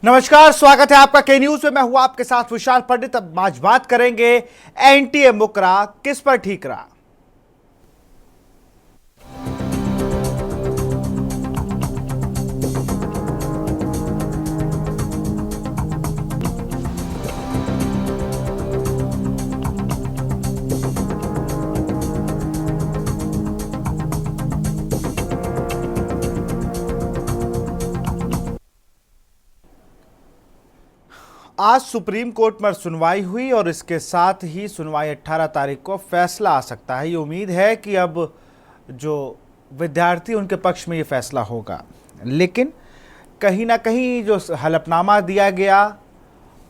नमस्कार, स्वागत है आपका के न्यूज में। मैं हूं आपके साथ विशाल पंडित। अब आज बात करेंगे एनटीए मुकरा किस पर ठीक रहा। आज सुप्रीम कोर्ट में सुनवाई हुई और इसके साथ ही सुनवाई 18 तारीख को फैसला आ सकता है। ये उम्मीद है कि अब जो विद्यार्थी उनके पक्ष में ये फैसला होगा, लेकिन कहीं ना कहीं जो हलफनामा दिया गया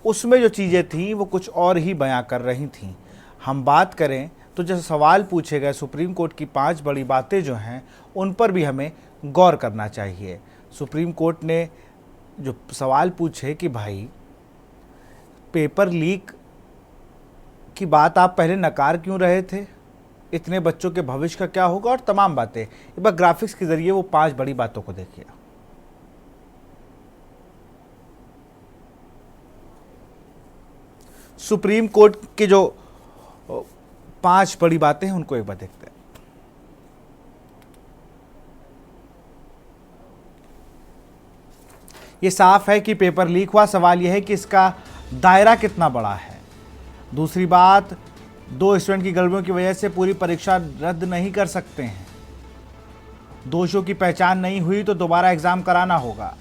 उसमें जो चीज़ें थीं वो कुछ और ही बयां कर रही थीं। हम बात करें तो जैसे सवाल पूछे गए, सुप्रीम कोर्ट की 5 बड़ी बातें जो हैं उन पर भी हमें गौर करना चाहिए। सुप्रीम कोर्ट ने जो सवाल पूछे कि भाई पेपर लीक की बात आप पहले नकार क्यों रहे थे, इतने बच्चों के भविष्य का क्या होगा, और तमाम बातें, एक बार ग्राफिक्स के जरिए वो 5 बड़ी बातों को देखिए। सुप्रीम कोर्ट की जो 5 बड़ी बातें हैं उनको एक बार देखते हैं। ये साफ है कि पेपर लीक हुआ। सवाल यह है कि इसका दायरा कितना बड़ा है। दूसरी बात, 2 स्टूडेंट की गड़बड़ियों की वजह से पूरी परीक्षा रद्द नहीं कर सकते हैं। दोषियों की पहचान नहीं हुई तो दोबारा एग्जाम कराना होगा।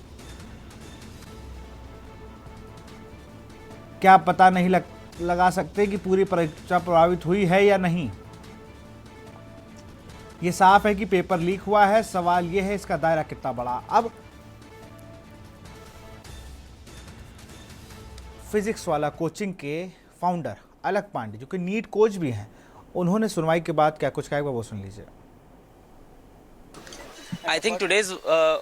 क्या पता नहीं लगा सकते कि पूरी परीक्षा प्रभावित हुई है या नहीं। यह साफ है कि पेपर लीक हुआ है। सवाल यह है इसका दायरा कितना बड़ा। अब फिजिक्स वाला कोचिंग के फाउंडर अलक पांडे, जो कि नीट कोच भी हैं, उन्होंने सुनवाई के बाद क्या कुछ कहा, वो सुन लीजिए। I think today's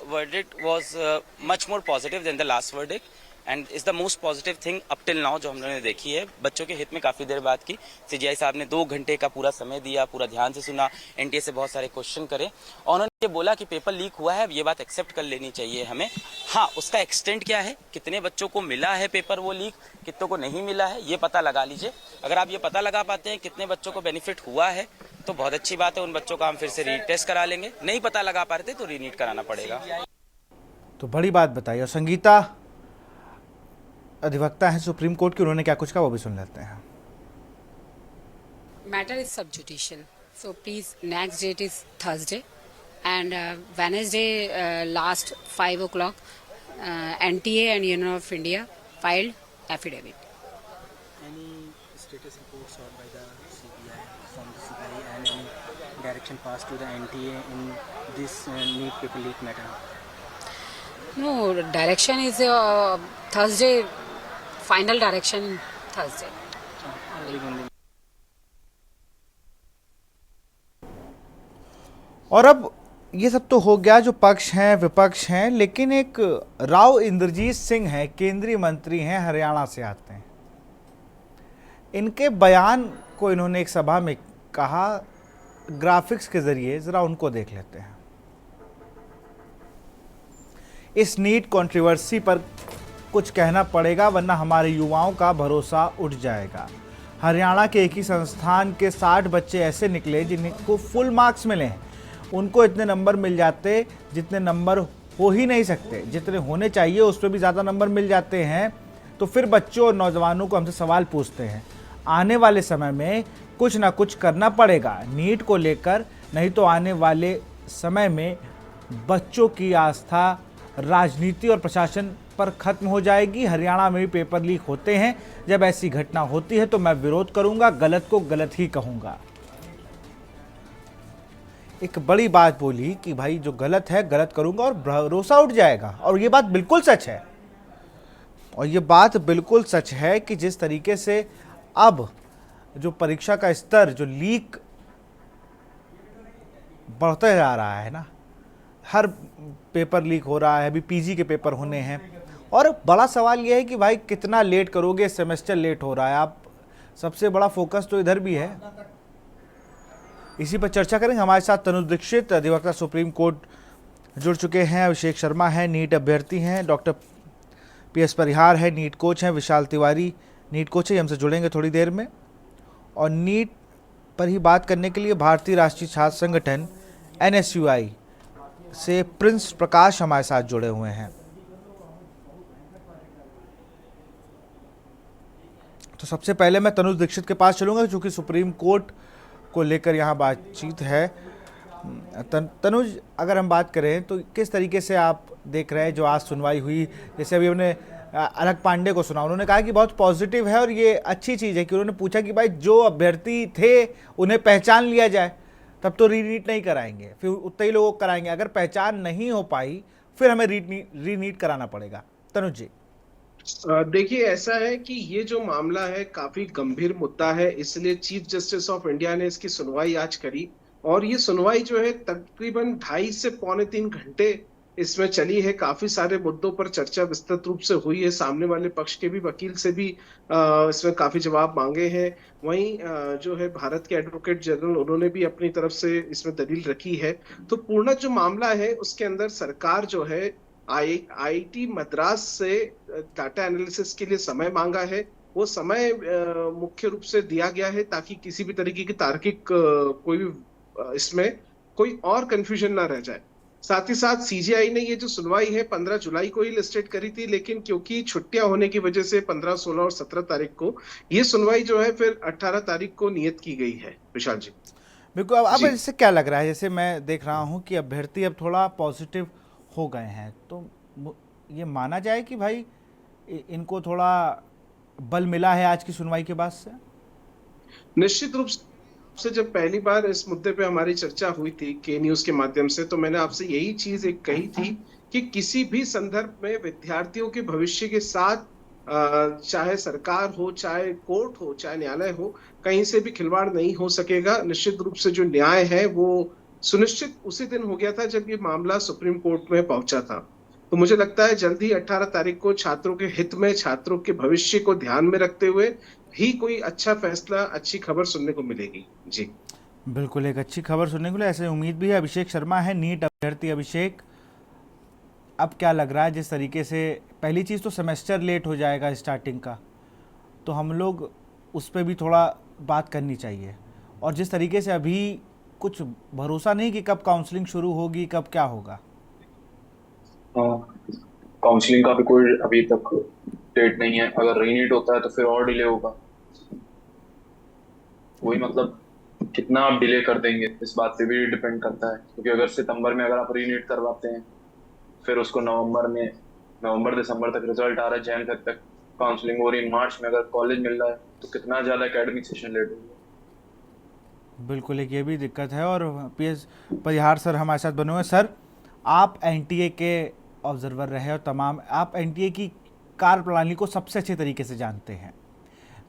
verdict was much more positive than the last verdict and is the most positive thing up till now जो हम लोगों ने देखी है। बच्चों के हित में काफ़ी देर बात की। सीजीआई साहब ने 2 घंटे का पूरा समय दिया, पूरा ध्यान से सुना, एनटीए से बहुत सारे क्वेश्चन करे और उन्होंने ये बोला कि पेपर लीक हुआ है, ये बात एक्सेप्ट कर लेनी चाहिए हमें। हाँ, उसका एक्सटेंट क्या है, कितने बच्चों को मिला है पेपर वो लीक, कितनों को नहीं मिला है, ये पता लगा लीजिए। अगर आप ये पता लगा पाते हैं कितने बच्चों को बेनिफिट हुआ है तो बहुत अच्छी बात है। उन बच्चों का हम फिर से रीटेस्ट करा लेंगे। नहीं पता लगा पा रहे थे तो रीनीट कराना पड़ेगा। तो बड़ी बात बताइए। और संगीता अधिवक्ता है सुप्रीम कोर्ट की, उन्होंने क्या कुछ कहा वो भी सुन लेते हैं। Matter is sub judicial, so please next date is Thursday and Wednesday last 5 o'clock NTA and Union of India filed affidavit. Any status reports sought by the CBI from the CBI and any direction passed to the NTA in this NEET paper leak matter? No, direction is Thursday, final direction Thursday. और अब ये सब तो हो गया, जो पक्ष हैं विपक्ष हैं, लेकिन एक राव इंद्रजीत सिंह हैं, केंद्रीय मंत्री हैं, हरियाणा से आते हैं। इनके बयान को इन्होंने एक सभा में कहा, ग्राफिक्स के जरिए जरा उनको देख लेते हैं। इस नीट कंट्रोवर्सी पर कुछ कहना पड़ेगा वरना हमारे युवाओं का भरोसा उठ जाएगा। हरियाणा के एक ही संस्थान के 60 बच्चे ऐसे निकले जिनको फुल मार्क्स मिले हैं। उनको इतने नंबर मिल जाते जितने नंबर हो ही नहीं सकते, जितने होने चाहिए उस पर भी ज़्यादा नंबर मिल जाते हैं। तो फिर बच्चों और नौजवानों को हमसे सवाल पूछते हैं। आने वाले समय में कुछ ना कुछ करना पड़ेगा नीट को लेकर, नहीं तो आने वाले समय में बच्चों की आस्था राजनीति और प्रशासन पर खत्म हो जाएगी। हरियाणा में भी पेपर लीक होते हैं। जब ऐसी घटना होती है तो मैं विरोध करूंगा, गलत को गलत ही कहूंगा। एक बड़ी बात बोली कि भाई जो गलत है गलत करूंगा और भरोसा उठ जाएगा। और ये बात बिल्कुल सच है। और ये बात बिल्कुल सच है कि जिस तरीके से अब जो परीक्षा का स्तर, जो लीक बढ़ते जा रहा है ना, हर पेपर लीक हो रहा है। अभी पीजी के पेपर होने हैं और बड़ा सवाल यह है कि भाई कितना लेट करोगे, सेमेस्टर लेट हो रहा है। आप सबसे बड़ा फोकस तो इधर भी है। इसी पर चर्चा करेंगे। हमारे साथ तनुज दीक्षित, अधिवक्ता सुप्रीम कोर्ट, जुड़ चुके हैं। अभिषेक शर्मा हैं, नीट अभ्यर्थी हैं। डॉक्टर PS परिहार है, नीट कोच हैं, विशाल तिवारी नीट कोच है, हमसे जुड़ेंगे थोड़ी देर में। और नीट पर ही बात करने के लिए भारतीय राष्ट्रीय छात्र संगठन NSUI से प्रिंस प्रकाश हमारे साथ जुड़े हुए हैं। तो सबसे पहले मैं तनुज दीक्षित के पास चलूंगा, क्योंकि सुप्रीम कोर्ट को लेकर यहाँ बातचीत है। तनुज, अगर हम बात करें तो किस तरीके से आप देख रहे हैं जो आज सुनवाई हुई? जैसे अभी हमने अलग पांडे को सुना, उन्होंने कहा कि बहुत पॉजिटिव है और ये अच्छी चीज़ है कि उन्होंने पूछा कि भाई जो अभ्यर्थी थे उन्हें पहचान लिया जाए, तब तो रीनीट नहीं कराएंगे, फिर उतने ही लोगों को कराएंगे। अगर पहचान नहीं हो पाई फिर हमें रीनीट कराना पड़ेगा। तनुज जी। देखिए, ऐसा है कि ये जो मामला है काफी गंभीर मुद्दा है, इसलिए चीफ जस्टिस ऑफ इंडिया ने इसकी सुनवाई आज करी। और ये सुनवाई जो है तकरीबन 2.5 से पौने 3 घंटे इसमें चली है। काफी सारे मुद्दों पर चर्चा विस्तृत रूप से हुई है। सामने वाले पक्ष के भी वकील से भी इसमें काफी जवाब मांगे हैं। वहीं जो है भारत के एडवोकेट जनरल, उन्होंने भी अपनी तरफ से इसमें दलील रखी है। तो पूर्ण जो मामला है उसके अंदर सरकार जो है IIT मद्रास से डाटा एनालिसिस के लिए समय मांगा है। वो समय मुख्य रूप से दिया गया है ताकि किसी भी तरीके की तार्किक कोई भी इसमें कोई और कंफ्यूजन ना रह जाए। साथ ही साथ CJI ने ये जो सुनवाई है 15 जुलाई को ही लिस्टेड करी थी, लेकिन क्योंकि छुट्टियां होने की वजह से 15, 16 और 17 तारीख को ये सुनवाई जो है फिर 18 तारीख को नियत की गई है। विशाल जी, बिल्कुल। अब इससे क्या लग रहा है? जैसे मैं देख रहा हूँ कि अभ्यर्थी अब थोड़ा पॉजिटिव हो गए हैं, तो ये माना जाए कि भाई इनको थोड़ा बल मिला है आज की सुनवाई के बाद से? निश्चित रूप से जब पहली बार इस मुद्दे पे हमारी चर्चा हुई थी के न्यूज के माध्यम से, तो मैंने आपसे यही चीज एक कही थी कि किसी भी संदर्भ में विद्यार्थियों के भविष्य के साथ चाहे सरकार हो, चाहे कोर्ट हो, चाहे न्यायालय हो, कहीं से भी खिलवाड़ नहीं हो सकेगा। निश्चित रूप से जो न्याय है वो सुनिश्चित उसी दिन हो गया था जब ये मामला सुप्रीम कोर्ट में पहुंचा था। तो मुझे लगता है जल्द ही 18 तारीख को छात्रों के हित में, छात्रों के भविष्य को ध्यान में रखते हुए ही कोई अच्छा फैसला, अच्छी खबर सुनने को मिलेगी। जी बिल्कुल, एक अच्छी खबर सुनने को मिले, ऐसे उम्मीद भी है। अभिषेक शर्मा है, नीट अभ्यर्थी। अभिषेक, अब क्या लग रहा है जिस तरीके से पहली चीज़ तो सेमेस्टर लेट हो जाएगा स्टार्टिंग का, तो हम लोग उस पर भी थोड़ा बात करनी चाहिए। और जिस तरीके से अभी कुछ भरोसा नहीं कि कब काउंसलिंग शुरू होगी, कब क्या होगा। काउंसलिंग का भी कोई अभी तक डेट नहीं है। अगर रीनीट होता है तो फिर और डिले होगा। वही मतलब कितना आप डिले कर देंगे इस बात पे भी डिपेंड करता है, क्योंकि अगर सितंबर में अगर आप रीनीट करवाते हैं, फिर उसको नवंबर दिसंबर तक रिजल्ट आ रहा है, जैन तक काउंसलिंग हो रही है, मार्च में अगर कॉलेज मिल रहा है तो कितना ज्यादा एकेडमिक सेशन लेट होगा। बिल्कुल, एक ये भी दिक्कत है। और PS परिहार सर हमारे साथ बने हुए। सर, आप NTA के ऑब्जर्वर रहे और तमाम आप NTA की कार्यप्रणाली को सबसे अच्छे तरीके से जानते हैं।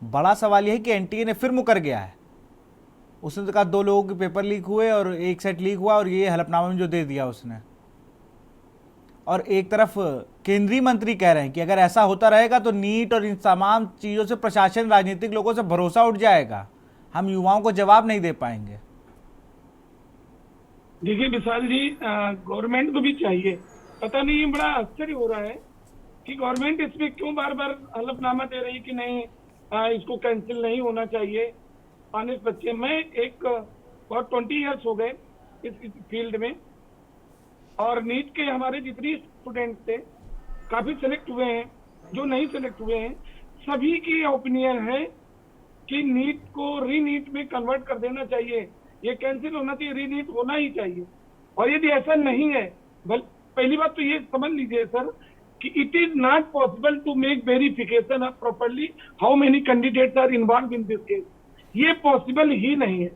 बड़ा सवाल यह है कि NTA ने फिर मुकर गया है। उसने तो कहा 2 लोगों के पेपर लीक हुए और एक सेट लीक हुआ, और ये हलफनामा में जो दे दिया उसने। और एक तरफ केंद्रीय मंत्री कह रहे हैं कि अगर ऐसा होता रहेगा तो नीट और इन तमाम चीज़ों से प्रशासन, राजनीतिक लोगों से भरोसा उठ जाएगा, हम युवाओं को जवाब नहीं दे पाएंगे। देखिए विशाल जी, गवर्नमेंट को भी चाहिए, पता नहीं ये बड़ा आश्चर्य हो रहा है कि गवर्नमेंट इसमें क्यों बार बार हलफनामा दे रही है कि नहीं इसको कैंसिल नहीं होना चाहिए। ऑनेस्ट बच्चे, मैं एक बहुत 20 ईयर्स हो गए इस फील्ड में, और नीट के हमारे जितने स्टूडेंट थे काफी सेलेक्ट हुए हैं, जो नहीं सेलेक्ट हुए हैं सभी की ओपिनियन है कि नीट को रीनीट में कन्वर्ट कर देना चाहिए। ये कैंसिल होना चाहिए, रीनीट होना ही चाहिए। और यदि ऐसा नहीं है, पहली बात तो ये समझ लीजिए सर कि it is not possible to make verification of properly how many candidates are involve in this case. ये पॉसिबल ही नहीं है।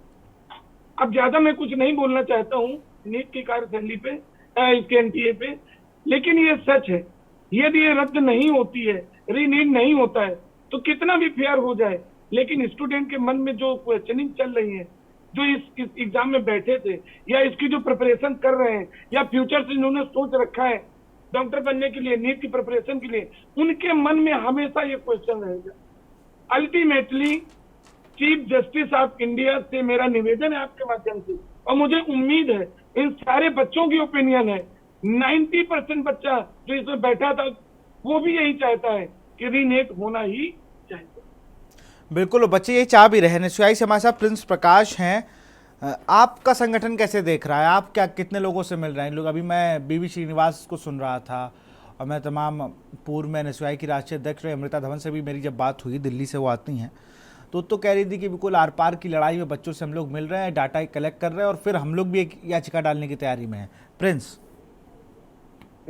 अब ज्यादा मैं कुछ नहीं बोलना चाहता हूँ नीट की कार्यशैली पे, इसके NTA पे, लेकिन ये सच है। यदि ये रद्द नहीं होती है, रीनीट नहीं होता है, तो कितना भी फेयर हो जाए, लेकिन स्टूडेंट के मन में जो क्वेश्चनिंग चल रही है, जो इस एग्जाम में बैठे थे या इसकी जो प्रिपरेशन कर रहे हैं या फ्यूचर से इन्होंने सोच रखा है डॉक्टर बनने के लिए, नीट की प्रिपरेशन के लिए, उनके मन में हमेशा ये क्वेश्चन रहेगा। Ultimately chief justice of India से मेरा निवेदन है आपके माध्यम से, और मुझे उम्मीद है इन सारे बच्चों की ओपिनियन है, 90% बच्चा जो इसमें बैठा था वो भी यही चाहता है कि रीनेट होना ही चाहिए। बिल्कुल, बच्चे यही चाह भी रहे हैं। एनएसयूआई से हमारे साथ प्रिंस प्रकाश हैं। आपका संगठन कैसे देख रहा है? आप क्या कितने लोगों से मिल रहे हैं? लोग, अभी मैं बीवी श्रीनिवास को सुन रहा था और मैं तमाम पूर्व में एनएसयूआई की राष्ट्रीय अध्यक्ष रहे अमृता धवन से भी मेरी जब बात हुई, दिल्ली से वो आती हैं, तो कह रही थी कि बिल्कुल आर पार की लड़ाई में बच्चों से हम लोग मिल रहे हैं, डाटा कलेक्ट कर रहे हैं और फिर हम लोग भी एक याचिका डालने की तैयारी में हैं। प्रिंस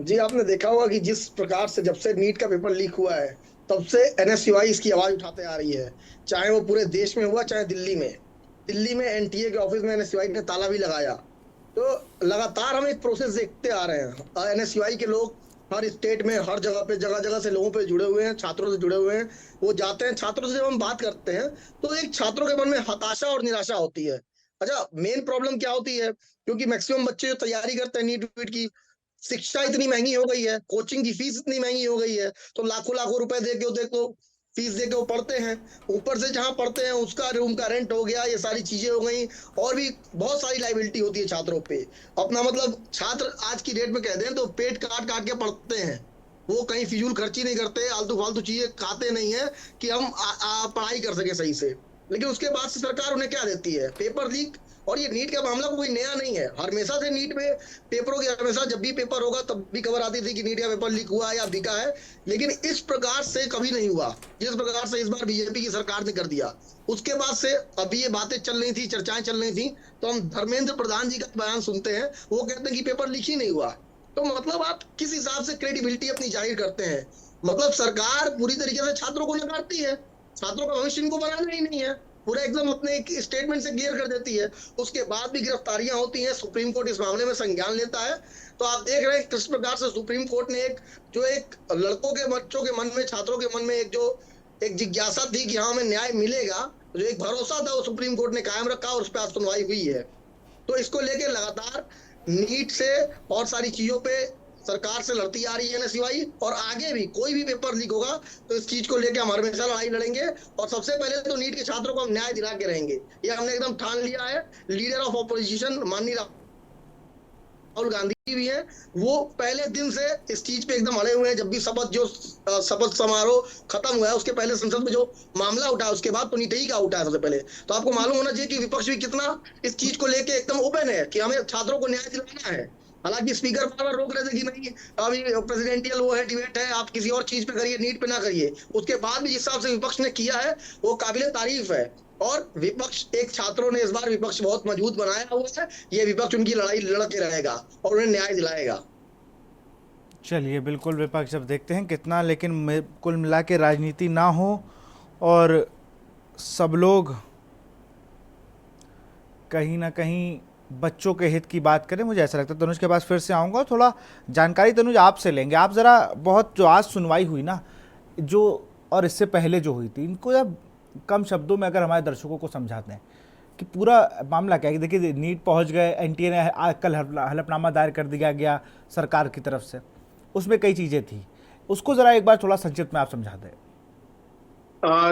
जी, आपने देखा होगा कि जिस प्रकार से जब से नीट का पेपर लीक हुआ है तब से एनएसयूआई इसकी आवाज उठाते आ रही है, चाहे वो पूरे देश में हुआ चाहे दिल्ली में एनटीए के ऑफिस में एनएसयूआई ने ताला भी लगाया। तो लगातार हम एक प्रोसेस देखते आ रहे हैं। एनएसयूआई के लोग हर स्टेट में हर जगह पे जगह जगह से लोगों पे जुड़े हुए हैं, छात्रों से जुड़े हुए हैं। वो जाते हैं, छात्रों से जब हम बात करते हैं तो एक छात्रों के मन में हताशा और निराशा होती है। अच्छा, मेन प्रॉब्लम क्या होती है? क्योंकि मैक्सिमम बच्चे जो तैयारी करते हैं नीट वीट की, शिक्षा इतनी महंगी हो गई है, कोचिंग की फीस इतनी महंगी हो गई है, तो लाखों लाखों रुपए दे के देखो फीस दे के वो पढ़ते हैं। ऊपर से जहां पढ़ते हैं उसका रूम का रेंट हो गया, ये सारी चीजें हो गई, और भी बहुत सारी लाइबिलिटी होती है छात्रों पे। अपना मतलब छात्र आज की डेट में कह दें तो पेट काट काट के पढ़ते हैं, वो कहीं फिजूल खर्ची नहीं करते, आलतू फालतू चीजें खाते नहीं है कि हम पढ़ाई कर सके सही से। लेकिन उसके बाद से सरकार उन्हें क्या देती है? Paper leak. और ये नीट का मामला कोई नया नहीं है, हमेशा से नीट में पेपरों की हमेशा जब भी पेपर होगा तब भी खबर आती थी कि नीट का पेपर लीक हुआ है या बिका है, लेकिन इस प्रकार से कभी नहीं हुआ जिस प्रकार से इस बार बीजेपी की सरकार ने कर दिया। उसके बाद से अभी ये बातें चल रही थी, चर्चाएं चल रही थी, तो हम धर्मेंद्र प्रधान जी का बयान सुनते हैं, वो कहते हैं कि पेपर लीक ही नहीं हुआ। तो मतलब आप किस हिसाब से क्रेडिबिलिटी अपनी जाहिर करते हैं? मतलब सरकार पूरी तरीके से छात्रों को नकारती है, छात्रों का भविष्य इनको बनाना ही नहीं है, पूरा एकदम अपने एक स्टेटमेंट से क्लियर कर देती है। उसके बाद भी गिरफ्तारियां होती हैं, सुप्रीम कोर्ट इस मामले में संज्ञान लेता है। तो आप देख रहे हैं किस प्रकार से सुप्रीम कोर्ट ने एक लड़कों के बच्चों के मन में, छात्रों के मन में एक जिज्ञासा थी कि हाँ हमें न्याय मिलेगा, जो एक भरोसा था वो सुप्रीम कोर्ट ने कायम रखा और उस पर आज सुनवाई हुई है। तो इसको लेकर लगातार नीट से और सारी चीजों पे सरकार से लड़ती आ रही है एनएसयूआई, और आगे भी कोई भी पेपर लीक होगा तो इस चीज को लेकर हम हमेशा लड़ाई लड़ेंगे, और सबसे पहले तो नीट के छात्रों को हम न्याय दिला के रहेंगे, ये हमने एकदम ठान लिया है। लीडर ऑफ ऑपोजिशन माननीय राहुल गांधी भी है, वो पहले दिन से इस चीज पे एकदम अड़े हुए हैं। जब भी शपथ समारोह खत्म हुआ है उसके पहले संसद में जो मामला उठा है उसके बाद तो नीट ही का उठा है सबसे पहले। तो आपको मालूम होना चाहिए कि विपक्ष भी कितना इस चीज को लेके एकदम ओपन है कि हमें छात्रों को न्याय दिलाना है। हालांकि स्पीकर बार बार रोक रहे थे कि नहीं अभी प्रेसिडेंशियल वो है, डिबेट है, आप किसी और चीज पे करिए, नीट पे ना करिए। उसके बाद भी जिस हिसाब से विपक्ष ने किया है वो काबिले तारीफ है, और विपक्ष एक छात्रों ने इस बार विपक्ष बहुत मजबूत बनाया हुआ है। ये विपक्ष उनकी लड़ाई लड़ के रहेगा और उन्हें न्याय दिलाएगा। चलिए, बिल्कुल विपक्ष अब देखते हैं कितना, लेकिन कुल मिला के राजनीति ना हो और सब लोग कहीं ना कहीं बच्चों के हित की बात करें, मुझे ऐसा लगता है। तनुज के पास फिर से आऊँगा, थोड़ा जानकारी तनुज आपसे लेंगे। आप ज़रा बहुत जो आज सुनवाई हुई ना, जो और इससे पहले जो हुई थी, इनको जब कम शब्दों में अगर हमारे दर्शकों को समझाते हैं कि पूरा मामला क्या है। देखिए, नीट पहुंच गए, एनटीए ने कल हलफनामा दायर कर दिया गया सरकार की तरफ से, उसमें कई चीज़ें थी, उसको ज़रा एक बार थोड़ा संक्षिप्त में आप समझा दें।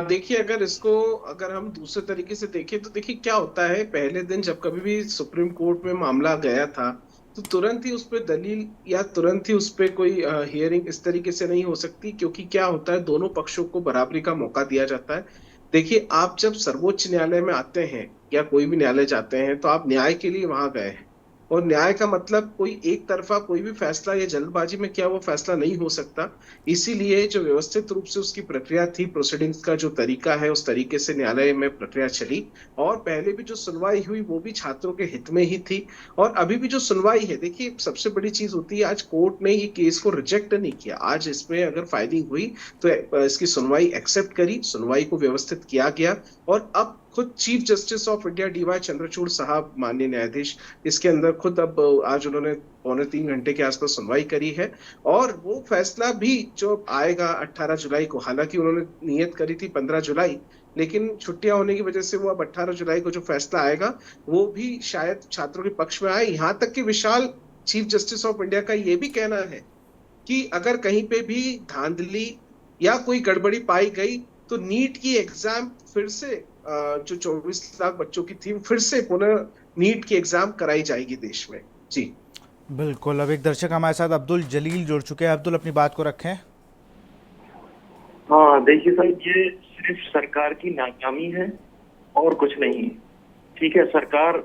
देखिए, अगर हम दूसरे तरीके से देखें तो देखिए क्या होता है, पहले दिन जब कभी भी सुप्रीम कोर्ट में मामला गया था तो तुरंत ही उस पर दलील या तुरंत ही उस पर कोई हियरिंग इस तरीके से नहीं हो सकती, क्योंकि क्या होता है दोनों पक्षों को बराबरी का मौका दिया जाता है। देखिए, आप जब सर्वोच्च न्यायालय में आते हैं या कोई भी न्यायालय जाते हैं तो आप न्याय के लिए वहां गए हैं, और न्याय का मतलब कोई एक तरफा कोई भी फैसला या जल्दबाजी में क्या वो फैसला नहीं हो सकता। इसीलिए जो व्यवस्थित रूप से उसकी प्रक्रिया थी, प्रोसीडिंग्स का जो तरीका है, उस तरीके से न्यायालय में प्रक्रिया चली, और पहले भी जो सुनवाई हुई वो भी छात्रों के हित में ही थी। और अभी भी जो सुनवाई है, देखिए सबसे बड़ी चीज होती है, आज कोर्ट ने ये केस को रिजेक्ट नहीं किया। आज इसमें अगर फाइलिंग हुई तो इसकी सुनवाई एक्सेप्ट करी, सुनवाई को व्यवस्थित किया गया, और अब खुद chief justice of India DY Chandrachud साहब, माननीय न्यायाधीश, इसके अंदर खुद अब आज उन्होंने 2.25 घंटे के आसपास सुनवाई करी है, और वो फैसला भी जो आएगा 18 जुलाई को, हालांकि उन्होंने नियत करी थी 15 जुलाई, लेकिन छुट्टियां होने की वजह से वो अब 18 जुलाई को जो फैसला आएगा वो भी शायद छात्रों के पक्ष में आए। यहाँ तक कि विशाल, चीफ जस्टिस ऑफ इंडिया का ये भी कहना है कि अगर कहीं पे भी धांधली या कोई गड़बड़ी पाई गई तो नीट की एग्जाम फिर से जो 24 लाख बच्चों की थी फिर से पुनः नीट की एग्जाम कराई जाएगी देश में। जी बिल्कुल। अब एक दर्शक हमारे साथ अब्दुल जलील जुड़ चुके हैं। अब्दुल, अपनी बात को रखें। देखिए सर, ये सिर्फ सरकार की नाकामी है और कुछ नहीं। ठीक है, सरकार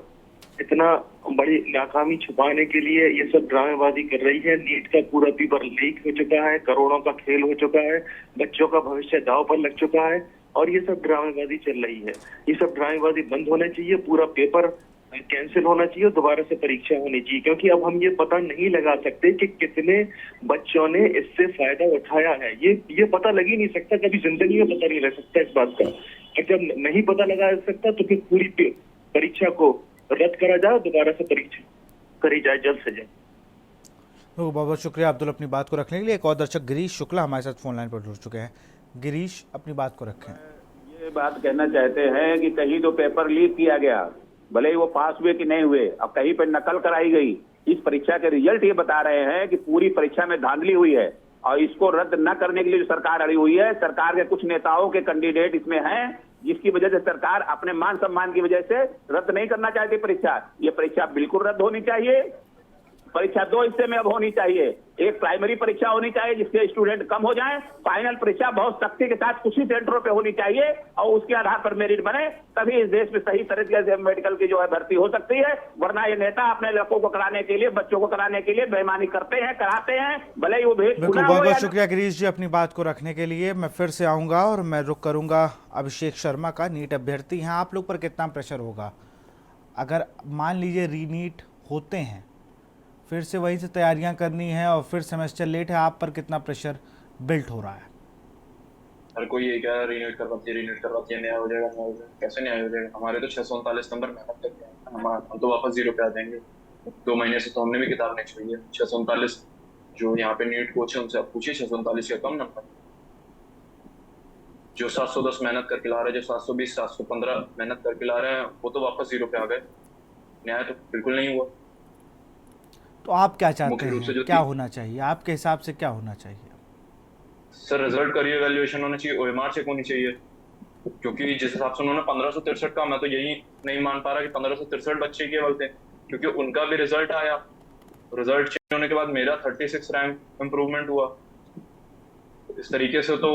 इतना बड़ी नाकामी छुपाने के लिए ये सब ड्रामेबाजी कर रही है। नीट का पूरा पेपर लीक हो चुका है, करोड़ों का खेल हो चुका है, बच्चों का भविष्य दांव पर लग चुका है और ये सब ड्रामेबाजी चल रही है। ये सब ड्रामेबाजी बंद होना चाहिए, पूरा पेपर कैंसिल होना चाहिए और दोबारा से परीक्षा होनी चाहिए, क्योंकि अब हम ये पता नहीं लगा सकते कि कितने बच्चों ने इससे फायदा उठाया है। ये पता लग ही नहीं सकता, कभी जिंदगी में पता नहीं लग सकता इस बात का। और जब नहीं पता लगा सकता तो फिर पूरी परीक्षा को रद्द करा जाए, दोबारा से परीक्षा करी जाए जल्द से जल्द। तो बहुत बहुत शुक्रिया अब्दुल अपनी बात को रखने के लिए। एक और दर्शक गिरीश शुक्ला हमारे साथ फोन लाइन पर जुड़ चुके हैं। गिरीश, अपनी बात को रखें। ये बात कहना चाहते हैं कि कहीं तो पेपर लीक किया गया, भले ही वो पास हुए कि नहीं हुए, अब कहीं पर नकल कराई गई। इस परीक्षा के रिजल्ट ये बता रहे हैं कि पूरी परीक्षा में धांधली हुई है और इसको रद्द न करने के लिए जो सरकार अड़ी हुई है, सरकार के कुछ नेताओं के कैंडिडेट इसमें हैं, जिसकी वजह से सरकार अपने मान सम्मान की वजह से रद्द नहीं करना चाहती परीक्षा। ये परीक्षा बिल्कुल रद्द होनी चाहिए। परीक्षा 2 हिस्से में अब होनी चाहिए। एक प्राइमरी परीक्षा होनी चाहिए जिससे स्टूडेंट कम हो जाए, फाइनल परीक्षा बहुत सख्ती के साथ कुछ ही सेंटरों पे होनी चाहिए और उसके आधार पर मेरिट बने, तभी इस देश में सही तरीके से मेडिकल की जो है भर्ती हो सकती है। वरना ये नेता अपने लड़कों को कराने के लिए, बच्चों को कराने के लिए बेईमानी करते हैं, कराते हैं, भले ही वो भेद बिल्कुल। बहुत बहुत शुक्रिया गिरीश जी अपनी बात को रखने के लिए। मैं फिर से आऊंगा और मैं रुख करूंगा अभिषेक शर्मा का। नीट अभ्यर्थी हैं, आप लोग पर कितना प्रेशर होगा अगर मान लीजिए रीनीट होते हैं, फिर से वहीं से तैयारियां करनी है और फिर सेमेस्टर लेट है, आप पर कितना प्रेशर बिल्ट हो रहा है? हर कोई ये क्या रीनीट करवाती है, न्याय हो जाएगा, कैसे न्याय हो जाएगा? हमारे तो 639 नंबर मेहनत करते हैं, हम तो वापस 0 पे आ जाएंगे। 2 महीने से तो हमने भी किताब नहीं छोड़ी है। 639 जो यहाँ पे नीट कोच है उनसे आप पूछिए, 639 का कम नंबर। जो 710 मेहनत करके ला रहे हैं, जो 720 715 मेहनत करके ला रहे हैं, वो तो वापस 0 पे आ गए। न्याय तो बिल्कुल नहीं हुआ। तो आप क्या चाहते हैं, क्या होना चाहिए आपके हिसाब से, क्या होना चाहिए? सर रिजल्ट का रीएवैल्यूएशन होना चाहिए, ओएमआर चेक होनी चाहिए, क्योंकि जिस हिसाब से उन्होंने 1563 का, मैं तो यही नहीं मान पा रहा कि 1563 बच्चे केवल थे, क्योंकि उनका भी रिजल्ट आया। रिजल्ट चेंज होने के बाद मेरा 36 रैंक इंप्रूवमेंट हुआ। इस तरीके से तो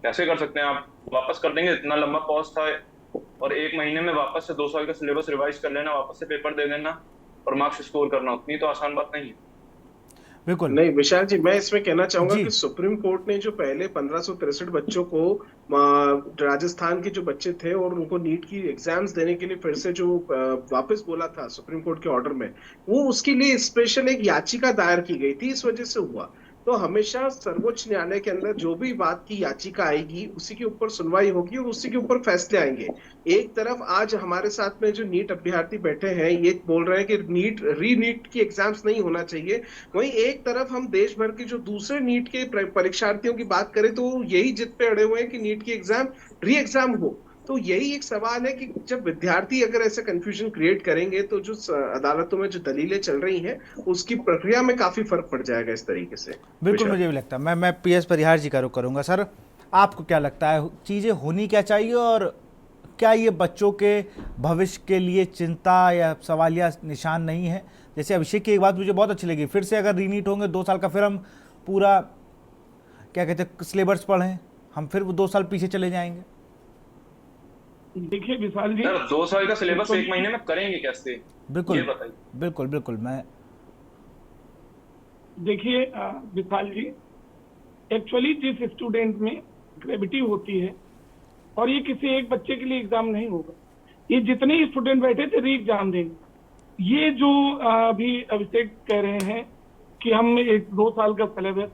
कैसे कर सकते हैं आप? वापस कर देंगे, इतना लंबा पॉज था और 1 महीने में वापस से 2 साल का सिलेबस रिवाइज कर लेना, वापस से पेपर दे देना और मार्क्स स्कोर करना, उतनी तो आसान बात नहीं है। बिल्कुल नहीं विशाल जी, मैं इसमें कहना चाहूंगा कि सुप्रीम कोर्ट ने जो पहले 1563 बच्चों को, राजस्थान के जो बच्चे थे और उनको नीट की एग्जाम्स देने के लिए फिर से जो वापस बोला था सुप्रीम कोर्ट के ऑर्डर में, वो उसके लिए स्पेशल एक याचिका दायर की गई थी, इस वजह से हुआ। तो हमेशा सर्वोच्च न्यायालय के अंदर जो भी बात की याचिका आएगी उसी के ऊपर सुनवाई होगी और उसी के ऊपर फैसले आएंगे। एक तरफ आज हमारे साथ में जो नीट अभ्यर्थी बैठे हैं ये बोल रहे हैं कि नीट की एग्जाम्स नहीं होना चाहिए, वहीं एक तरफ हम देश भर के जो दूसरे नीट के परीक्षार्थियों की बात करें तो यही जिद पे अड़े हुए हैं कि नीट की एग्जाम री एग्जाम हो। तो यही एक सवाल है कि जब विद्यार्थी अगर ऐसा कंफ्यूजन क्रिएट करेंगे तो जो अदालतों में जो दलीलें चल रही हैं उसकी प्रक्रिया में काफी फर्क पड़ जाएगा इस तरीके से। बिल्कुल, मुझे भी लगता है। मैं PS परिहार जी का रुख करूंगा। सर, आपको क्या लगता है चीजें होनी क्या चाहिए और क्या ये बच्चों के भविष्य के लिए चिंता या सवालिया निशान नहीं है? जैसे अभिषेक की एक बात मुझे बहुत अच्छी लगी, फिर से अगर रीनीट होंगे 2 साल का, फिर हम पूरा क्या कहते हैं सिलेबस पढ़ें, हम फिर 2 साल पीछे चले जाएंगे। देखिए विशाल जी, 2 साल का सिलेबस 1 महीने में करेंगे कैसे? बिल्कुल, ये बताइए। बिल्कुल मैं देखिए विशाल जी, एक्चुअली जिस स्टूडेंट में ग्रेविटी होती है, और ये किसी एक बच्चे के लिए एग्जाम नहीं होगा, ये जितने ही स्टूडेंट बैठे थे री एग्जाम देंगे। ये जो अभी अभिषेक कह रहे हैं कि हम 2 साल का सिलेबस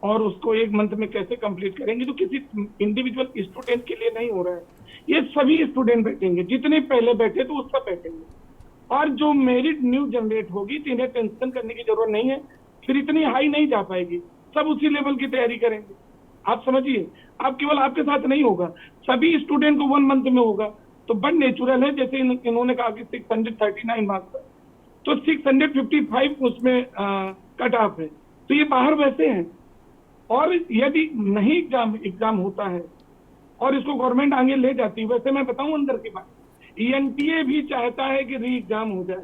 और उसको 1 मंथ में कैसे कंप्लीट करेंगे, तो किसी इंडिविजुअल स्टूडेंट के लिए नहीं हो रहा है। ये सभी स्टूडेंट बैठेंगे, जितने पहले बैठे तो उस सब बैठेंगे, और जो मेरिट न्यू जनरेट होगी तो इन्हें टेंशन करने की जरूरत नहीं है, फिर इतनी हाई नहीं जा पाएगी, सब उसी लेवल की तैयारी करेंगे। आप समझिए, आप केवल आपके साथ नहीं होगा, सभी स्टूडेंट को 1 मंथ में होगा, तो बड़ नेचुरल है। जैसे इन्होंने कहा कि 639 मार्क्स, तो 655 उसमें कट ऑफ है, तो ये बाहर वैसे हैं। और यदि नहीं एग्जाम होता है और इसको गवर्नमेंट आगे ले जाती है, वैसे मैं बताऊं अंदर की बात, ENTA भी चाहता है कि री एग्जाम हो जाए,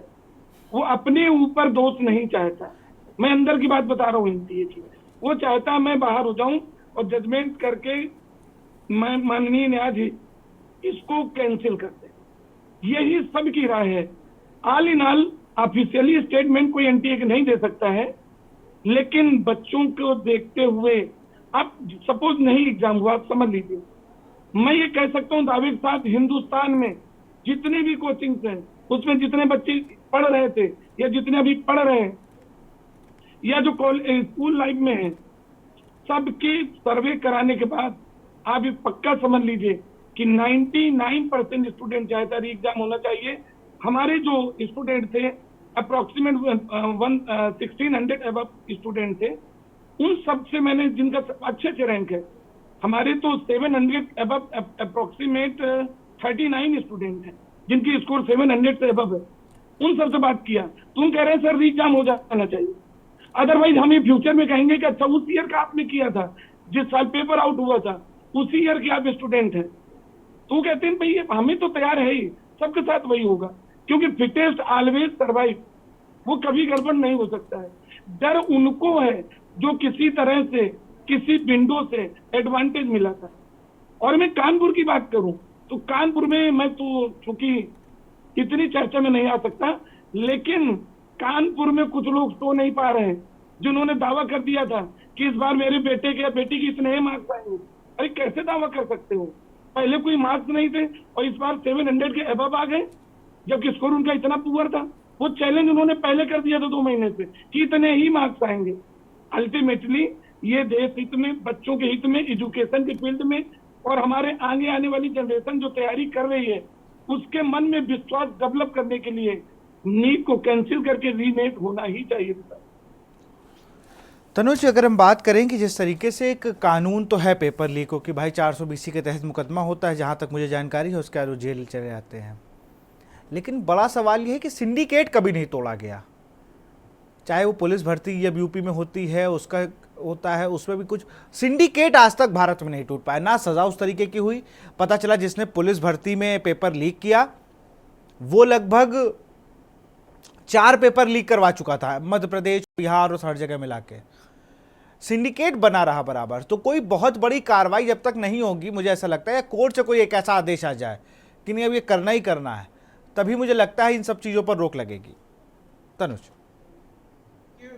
वो अपने ऊपर दोष नहीं चाहता। मैं अंदर की बात बता रहा हूँ ENTA की, वो चाहता है मैं बाहर हो जाऊं और जजमेंट करके माननीय न्यायाधीश इसको कैंसिल कर दे। यही सबकी राय है। All in all officially statement कोई एनटीए नहीं दे सकता है, लेकिन बच्चों को देखते हुए अब सपोज नहीं एग्जाम हुआ, आप समझ लीजिए, मैं ये कह सकता हूँ दावे के साथ हिंदुस्तान में जितने भी कोचिंग्स हैं उसमें जितने बच्चे पढ़ रहे थे या जितने अभी पढ़ रहे हैं या जो स्कूल लाइफ में है, सबके सर्वे कराने के बाद आप ये पक्का समझ लीजिए कि 99% स्टूडेंट चाहता री एग्जाम होना चाहिए। हमारे जो स्टूडेंट थे अप्रोक्सीमेट 1600 अबव स्टूडेंट थे, उन सब से मैंने जिनका अच्छे रैंक है, हमारे तो 700 अबव अप्रोक्सीमेट 39 स्टूडेंट हैं जिनकी स्कोर 700 से अबव है, उन सब से बात किया। तुम कह रहे हैं सर री एग्जाम हो जाना चाहिए, अदरवाइज हम ये फ्यूचर में कहेंगे कि अच्छा उस ईयर का आपने किया था, जिस साल पेपर आउट हुआ था उसी ईयर के आप स्टूडेंट हैं, तो कहते हैं भाई हमें तो तैयार है ही, सबके साथ वही होगा, क्योंकि फिटेस्ट ऑलवेज सर्वाइव, वो कभी गड़बड़ नहीं हो सकता है। डर उनको है जो किसी तरह से किसी विंडो से एडवांटेज मिला था। और मैं कानपुर की बात करूं तो कानपुर में मैं तो चूंकि इतनी चर्चा में नहीं आ सकता, लेकिन कानपुर में कुछ लोग सो नहीं पा रहे हैं जिन्होंने दावा कर दिया था कि इस बार मेरे बेटे के या बेटी की इतने मार्क्स आएंगे। अरे कैसे दावा कर सकते हो? पहले कोई मार्क्स नहीं थे और इस बार 700 के अबव आ गए, जबकि स्कोर उनका इतना पुअर था। वो चैलेंज उन्होंने पहले कर दिया था 2 महीने से कि इतने ही मार्क्स आएंगे। अल्टीमेटली ये देश हित में, बच्चों के हित में, एजुकेशन के फील्ड में और हमारे आगे आने वाली जनरेशन जो तैयारी कर रही है उसके मन में विश्वास डेवलप करने के लिए नीट को कैंसिल करके रीनेट होना ही चाहिए। तनुज, अगर हम बात करें कि जिस तरीके से एक कानून तो है पेपर लीक कि भाई 420 के तहत मुकदमा होता है, जहां तक मुझे जानकारी है उसके बाद वो जेल चले जाते हैं, लेकिन बड़ा सवाल ये है कि सिंडिकेट कभी नहीं तोड़ा गया। चाहे वो पुलिस भर्ती या यूपी में होती है उसका होता है, उसमें भी कुछ सिंडिकेट आज तक भारत में नहीं टूट पाया, ना सजा उस तरीके की हुई। पता चला जिसने पुलिस भर्ती में पेपर लीक किया वो लगभग 4 पेपर लीक करवा चुका था, मध्य प्रदेश, बिहार और हर जगह मिला के। सिंडिकेट बना रहा बराबर। तो कोई बहुत बड़ी कार्रवाई जब तक नहीं होगी, मुझे ऐसा लगता है, या कोर्ट से कोई एक ऐसा आदेश आ जाए कि नहीं अब ये करना ही करना है, तभी मुझे लगता है इन सब चीजों पर रोक लगेगी। तनुज,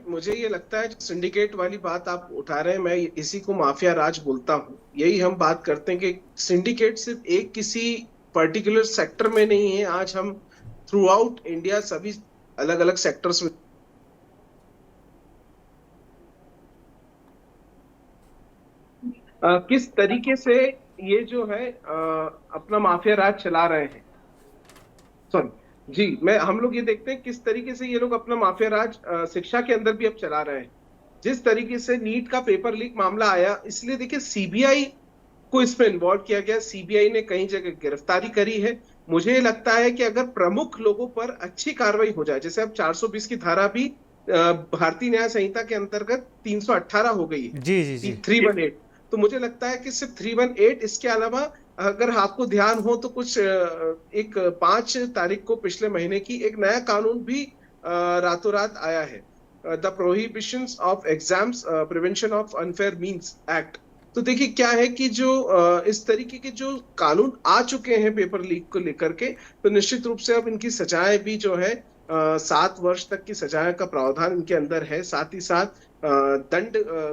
मुझे ये लगता है सिंडिकेट वाली बात आप उठा रहे हैं, मैं इसी को माफिया राज बोलता हूँ। यही हम बात करते हैं कि सिंडिकेट सिर्फ एक किसी पर्टिकुलर सेक्टर में नहीं है। आज हम थ्रू आउट इंडिया सभी अलग अलग सेक्टर्स में किस तरीके से ये जो है अपना माफिया राज चला रहे हैं। हम लोग ये देखते हैं किस तरीके से ये लोग अपना माफिया राज शिक्षा के अंदर भी अब चला रहे हैं। जिस तरीके से नीट का पेपर लीक मामला आया, इसलिए देखिए सीबीआई को इसमें इन्वॉल्व किया गया, सीबीआई ने कई जगह गिरफ्तारी करी है। मुझे लगता है कि अगर प्रमुख लोगों पर अच्छी कार्रवाई हो जाए, जैसे अब 420 की धारा भी भारतीय न्याय संहिता के अंतर्गत 318 हो गई है, जी 318, तो मुझे लगता है कि सिर्फ 318, इसके अलावा अगर आपको ध्यान हो तो कुछ एक 5 तारीख को पिछले महीने की एक नया कानून भी रातों रात आया है, the prohibitions of exams prevention of unfair means act. तो देखिए क्या है कि जो इस तरीके के जो कानून आ चुके हैं पेपर लीक को लेकर के, तो निश्चित रूप से अब इनकी सजाएं भी जो है 7 वर्ष तक की सजाएं का प्रावधान इनके अंदर है। साथ ही साथ दंड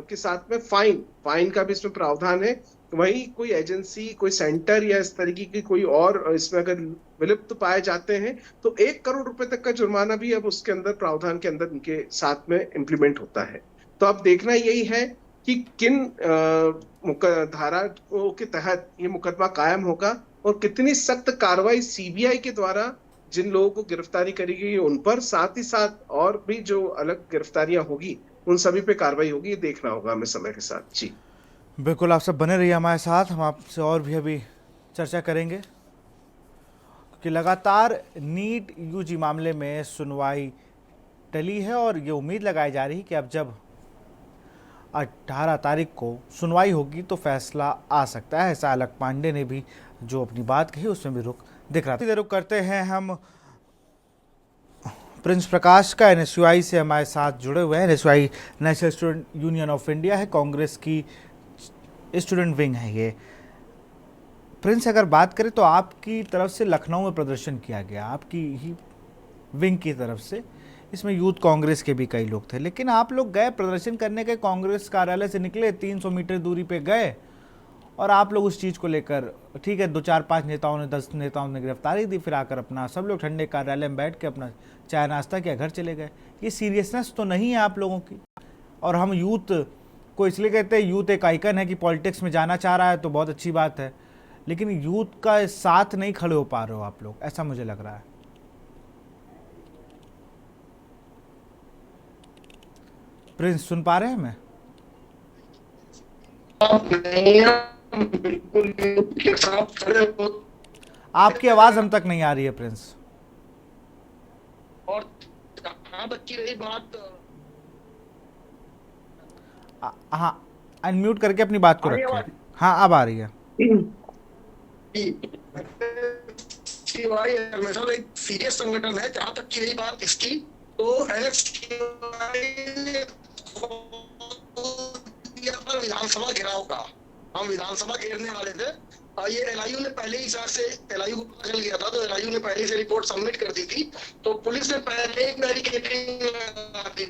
के साथ में फाइन का भी इसमें प्रावधान है। वहीं कोई एजेंसी, कोई सेंटर या इस तरीके की कोई और इसमें अगर विलुप्त पाए जाते हैं तो 1 करोड़ रुपए तक का जुर्माना भी अब उसके अंदर प्रावधान के अंदर इनके साथ में इम्प्लीमेंट होता है। तो अब देखना यही है कि किन धारा के तहत ये मुकदमा कायम होगा और कितनी सख्त कार्रवाई सीबीआई के द्वारा जिन लोगों को गिरफ्तारी करी गई उन पर, साथ ही साथ और भी जो अलग गिरफ्तारियां होगी उन सभी पे कार्रवाई होगी, ये देखना होगा हमें समय के साथ। जी बिल्कुल, आप सब बने रहिए हमारे साथ, हम आपसे और भी अभी चर्चा करेंगे क्योंकि लगातार नीट यूजी मामले में सुनवाई टली है और ये उम्मीद लगाई जा रही है कि अब जब 18 तारीख को सुनवाई होगी तो फैसला आ सकता है। ऐसा अलक पांडे ने भी जो अपनी बात कही उसमें भी रुख दिख रहा था। रुख करते हैं हम प्रिंस प्रकाश का, एनएसयूआई से हमारे साथ जुड़े हुए हैं। NSUI national student union of India है, कांग्रेस की स्टूडेंट विंग है ये। प्रिंस, अगर बात करें तो आपकी तरफ से लखनऊ में प्रदर्शन किया गया, आपकी ही विंग की तरफ से, इसमें यूथ कांग्रेस के भी कई लोग थे, लेकिन आप लोग गए प्रदर्शन करने के, कांग्रेस कार्यालय से निकले, 300 मीटर दूरी पे गए और आप लोग उस चीज़ को लेकर, ठीक है, 2-4-5 नेताओं ने, 10 नेताओं ने गिरफ्तारी दी, फिर आकर अपना सब लोग ठंडे कार्यालय में बैठ के अपना चाय नाश्ता किया, घर चले गए। ये सीरियसनेस तो नहीं है आप लोगों की। और हम यूथ को इसलिए कहते हैं, यूथ एक आइकन है कि पॉलिटिक्स में जाना चाह रहा है तो बहुत अच्छी बात है, लेकिन यूथ का साथ नहीं खड़े हो पा रहे हो आप लोग, ऐसा मुझे लग रहा है। प्रिंस, सुन पा रहे हैं मैं? बिल्कुल यूथ के साथ खड़े हो। आपकी आवाज हम तक नहीं आ रही है प्रिंस। और कहाँ तक की रही बात, हाँ, अनम्यूट करके अपनी बात को रखें। हाँ, अब आ रही है। NSCY हमेशा एक सीरियस संगठन है। जहाँ तक की रही बात इसकी, तो NSCY विधानसभा घेराव का, हम विधानसभा घेरने वाले थे। ये LIU ने पहले ही से LIU को पता चल गया था, तो LIU ने पहले से रिपोर्ट सबमिट कर दी थी, तो पुलिस ने पहले ही बैरिकेडिंग लगा दी।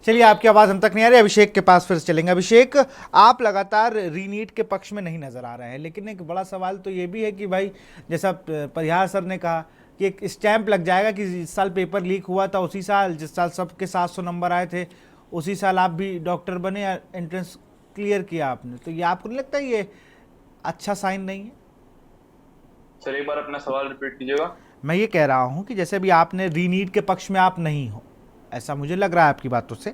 चलिए, आपकी आवाज़ हम तक नहीं आ रही। अभिषेक के पास फिर से चलेंगे। अभिषेक, आप लगातार रीनीट के पक्ष में नहीं नजर आ रहे हैं, लेकिन एक बड़ा सवाल तो ये भी है कि भाई, जैसा परिहार सर ने कहा कि एक स्टैंप लग जाएगा कि इस साल पेपर लीक हुआ था, उसी साल जिस साल सबके 700 नंबर आए थे, उसी साल आप भी डॉक्टर बने या एंट्रेंस क्लियर किया आपने, तो ये आपको नहीं लगता ये अच्छा साइन नहीं है? सर, एक बार अपना सवाल रिपीट कीजिएगा। मैं ये कह रहा हूँ कि जैसे अभी आपने रीनीट के पक्ष में आप नहीं हो, ऐसा मुझे लग रहा है आपकी बातों से,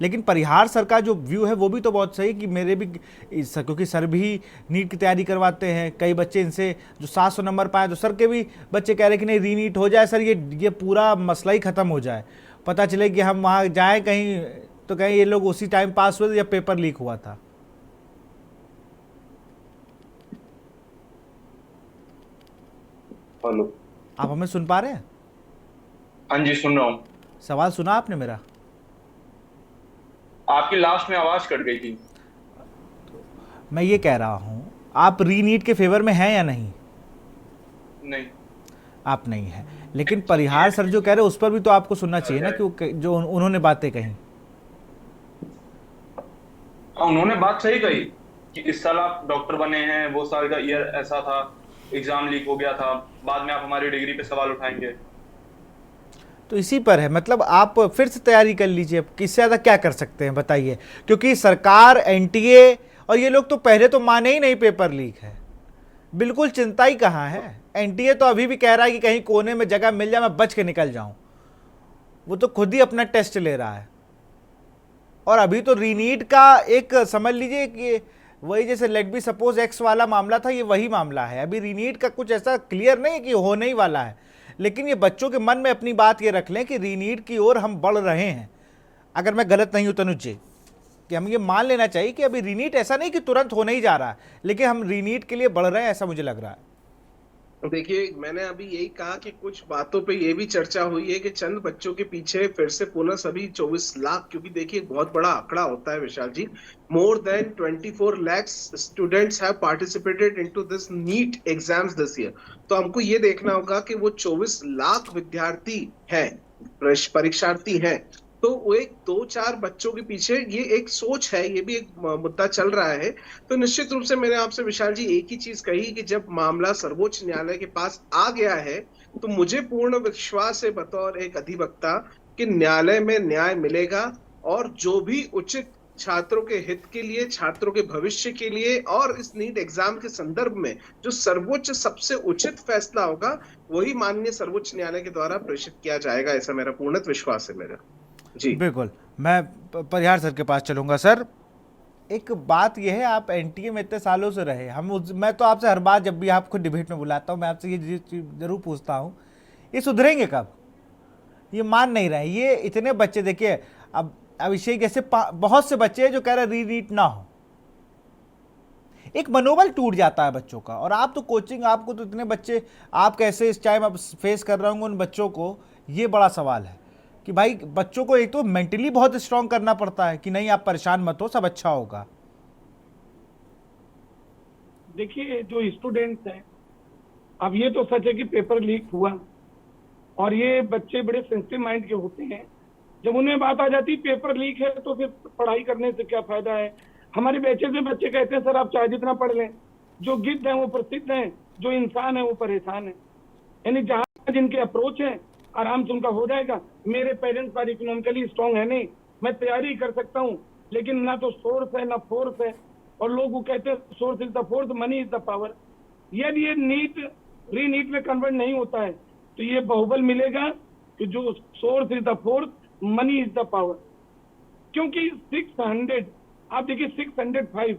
लेकिन परिहार सर का जो व्यू है वो भी तो बहुत सही कि मेरे भी, क्योंकि सर भी नीट की तैयारी करवाते हैं, कई बच्चे इनसे जो 700 नंबर पाए, तो सर के भी बच्चे कह रहे हैं कि नहीं रीनीट हो जाए सर, ये पूरा मसला ही ख़त्म हो जाए, पता चले कि हम वहाँ जाएँ कहीं तो कहीं ये लोग उसी टाइम पास हुए जब पेपर लीक हुआ था। हेलो, आप हमें सुन पा रहे हैं? हाँ जी, सुन रहा हूँ। सवाल सुना आपने मेरा? आपकी लास्ट में आवाज कट गई थी। मैं ये कह रहा हूँ, आप रीनीट के फेवर में हैं या नहीं? नहीं, आप नहीं हैं, लेकिन परिहार सर जो कह रहे हैं उस पर भी तो आपको सुनना चाहिए ना, कि जो उन्होंने बातें कही। उन्होंने बात सही कही कि इस साल आप डॉक्टर बने हैं, वो साल का ईयर ऐसा था, एग्जाम लीक हो गया था, बाद में आप हमारी डिग्री पे सवाल उठाएंगे। तो इसी पर है, मतलब आप फिर से तैयारी कर लीजिए, इससे ज़्यादा क्या कर सकते हैं बताइए, क्योंकि सरकार, NTA और ये लोग तो पहले तो माने ही नहीं पेपर लीक है, बिल्कुल चिंता ही कहाँ है। NTA तो अभी भी कह रहा है कि कहीं कोने में जगह मिल जाए मैं बच के निकल जाऊं, वो तो खुद ही अपना टेस्ट ले रहा है। और अभी तो रीनीट का एक समझ लीजिए कि वही जैसे लेट बी सपोज एक्स वाला मामला था, ये वही मामला है। अभी रीनीट का कुछ ऐसा क्लियर नहीं है कि होने ही वाला है, लेकिन ये बच्चों के मन में अपनी बात ये रख लें कि रीनीट की ओर हम बढ़ रहे हैं। अगर मैं गलत नहीं हूं तनुज जी, कि हम ये मान लेना चाहिए कि अभी रीनीट ऐसा नहीं कि तुरंत होने ही जा रहा है, लेकिन हम रीनीट के लिए बढ़ रहे हैं, ऐसा मुझे लग रहा है। देखिए, मैंने अभी यही कहा कि कुछ बातों पे ये भी चर्चा हुई है कि चंद बच्चों के पीछे फिर से पुनः सभी 24 लाख, क्योंकि देखिए बहुत बड़ा आंकड़ा होता है Vishal ji, more than 24 lakhs students have participated into this NEET exams this year. तो हमको ये देखना होगा कि वो 24 लाख विद्यार्थी हैं, परीक्षार्थी हैं, तो वो एक 2-4 बच्चों के पीछे ये एक सोच है, ये भी एक मुद्दा चल रहा है। तो निश्चित रूप से मैंने आपसे विशाल जी एक ही चीज कही कि जब मामला सर्वोच्च न्यायालय के पास आ गया है, तो मुझे पूर्ण विश्वास है बतौर एक अधिवक्ता कि न्यायालय में न्याय मिलेगा, और जो भी उचित छात्रों के हित के लिए, छात्रों के भविष्य के लिए और इस नीट एग्जाम के संदर्भ में जो सर्वोच्च सबसे उचित फैसला होगा, वही माननीय सर्वोच्च न्यायालय के द्वारा प्रेषित किया जाएगा, ऐसा मेरा पूर्ण विश्वास है मेरा जी। बिल्कुल, मैं परिहार सर के पास चलूंगा। सर, एक बात यह है, आप NTA में इतने सालों से रहे, मैं तो आपसे हर बार जब भी आपको डिबेट में बुलाता हूं, मैं आपसे ये जरूर पूछता हूं, ये सुधरेंगे कब? ये मान नहीं रहे। ये इतने बच्चे, देखिए अब अभिषेक जैसे बहुत से बच्चे हैं जो कह रहे रीनीट ना हो, एक मनोबल टूट जाता है बच्चों का। और आप तो कोचिंग, आपको तो इतने बच्चे, आप कैसे इस टाइम आप फेस कर रहे होंगे उन बच्चों को, ये बड़ा सवाल है कि भाई बच्चों को एक तो मेंटली बहुत स्ट्रांग करना पड़ता है कि नहीं आप परेशान मत हो, सब अच्छा होगा। देखिए जो स्टूडेंट्स हैं, अब ये तो सच है कि पेपर लीक हुआ और ये बच्चे बड़े सेंसिटिव माइंड के होते हैं। जब उन्हें बात आ जाती पेपर लीक है तो फिर पढ़ाई करने से क्या फायदा है। हमारे बैचेज में बच्चे कहते हैं सर आप चाहे जितना पढ़ लें, जो गिद्ध हैं वो प्रसिद्ध हैं, जो इंसान है वो परेशान है। यानी जहां जिनके अप्रोच है आराम से उनका हो जाएगा। मेरे पेरेंट्स पर इकोनॉमिकली स्ट्रांग है नहीं, मैं तैयारी कर सकता हूँ, लेकिन ना तो सोर्स है ना फोर्स है। और लोग वो कहते हैं source is the force, money is the power. यदि ये नीट री नीट में कन्वर्ट नहीं होता है तो ये बाहुबल मिलेगा कि जो source is the force, money is the power. क्योंकि 600 आप देखिए 605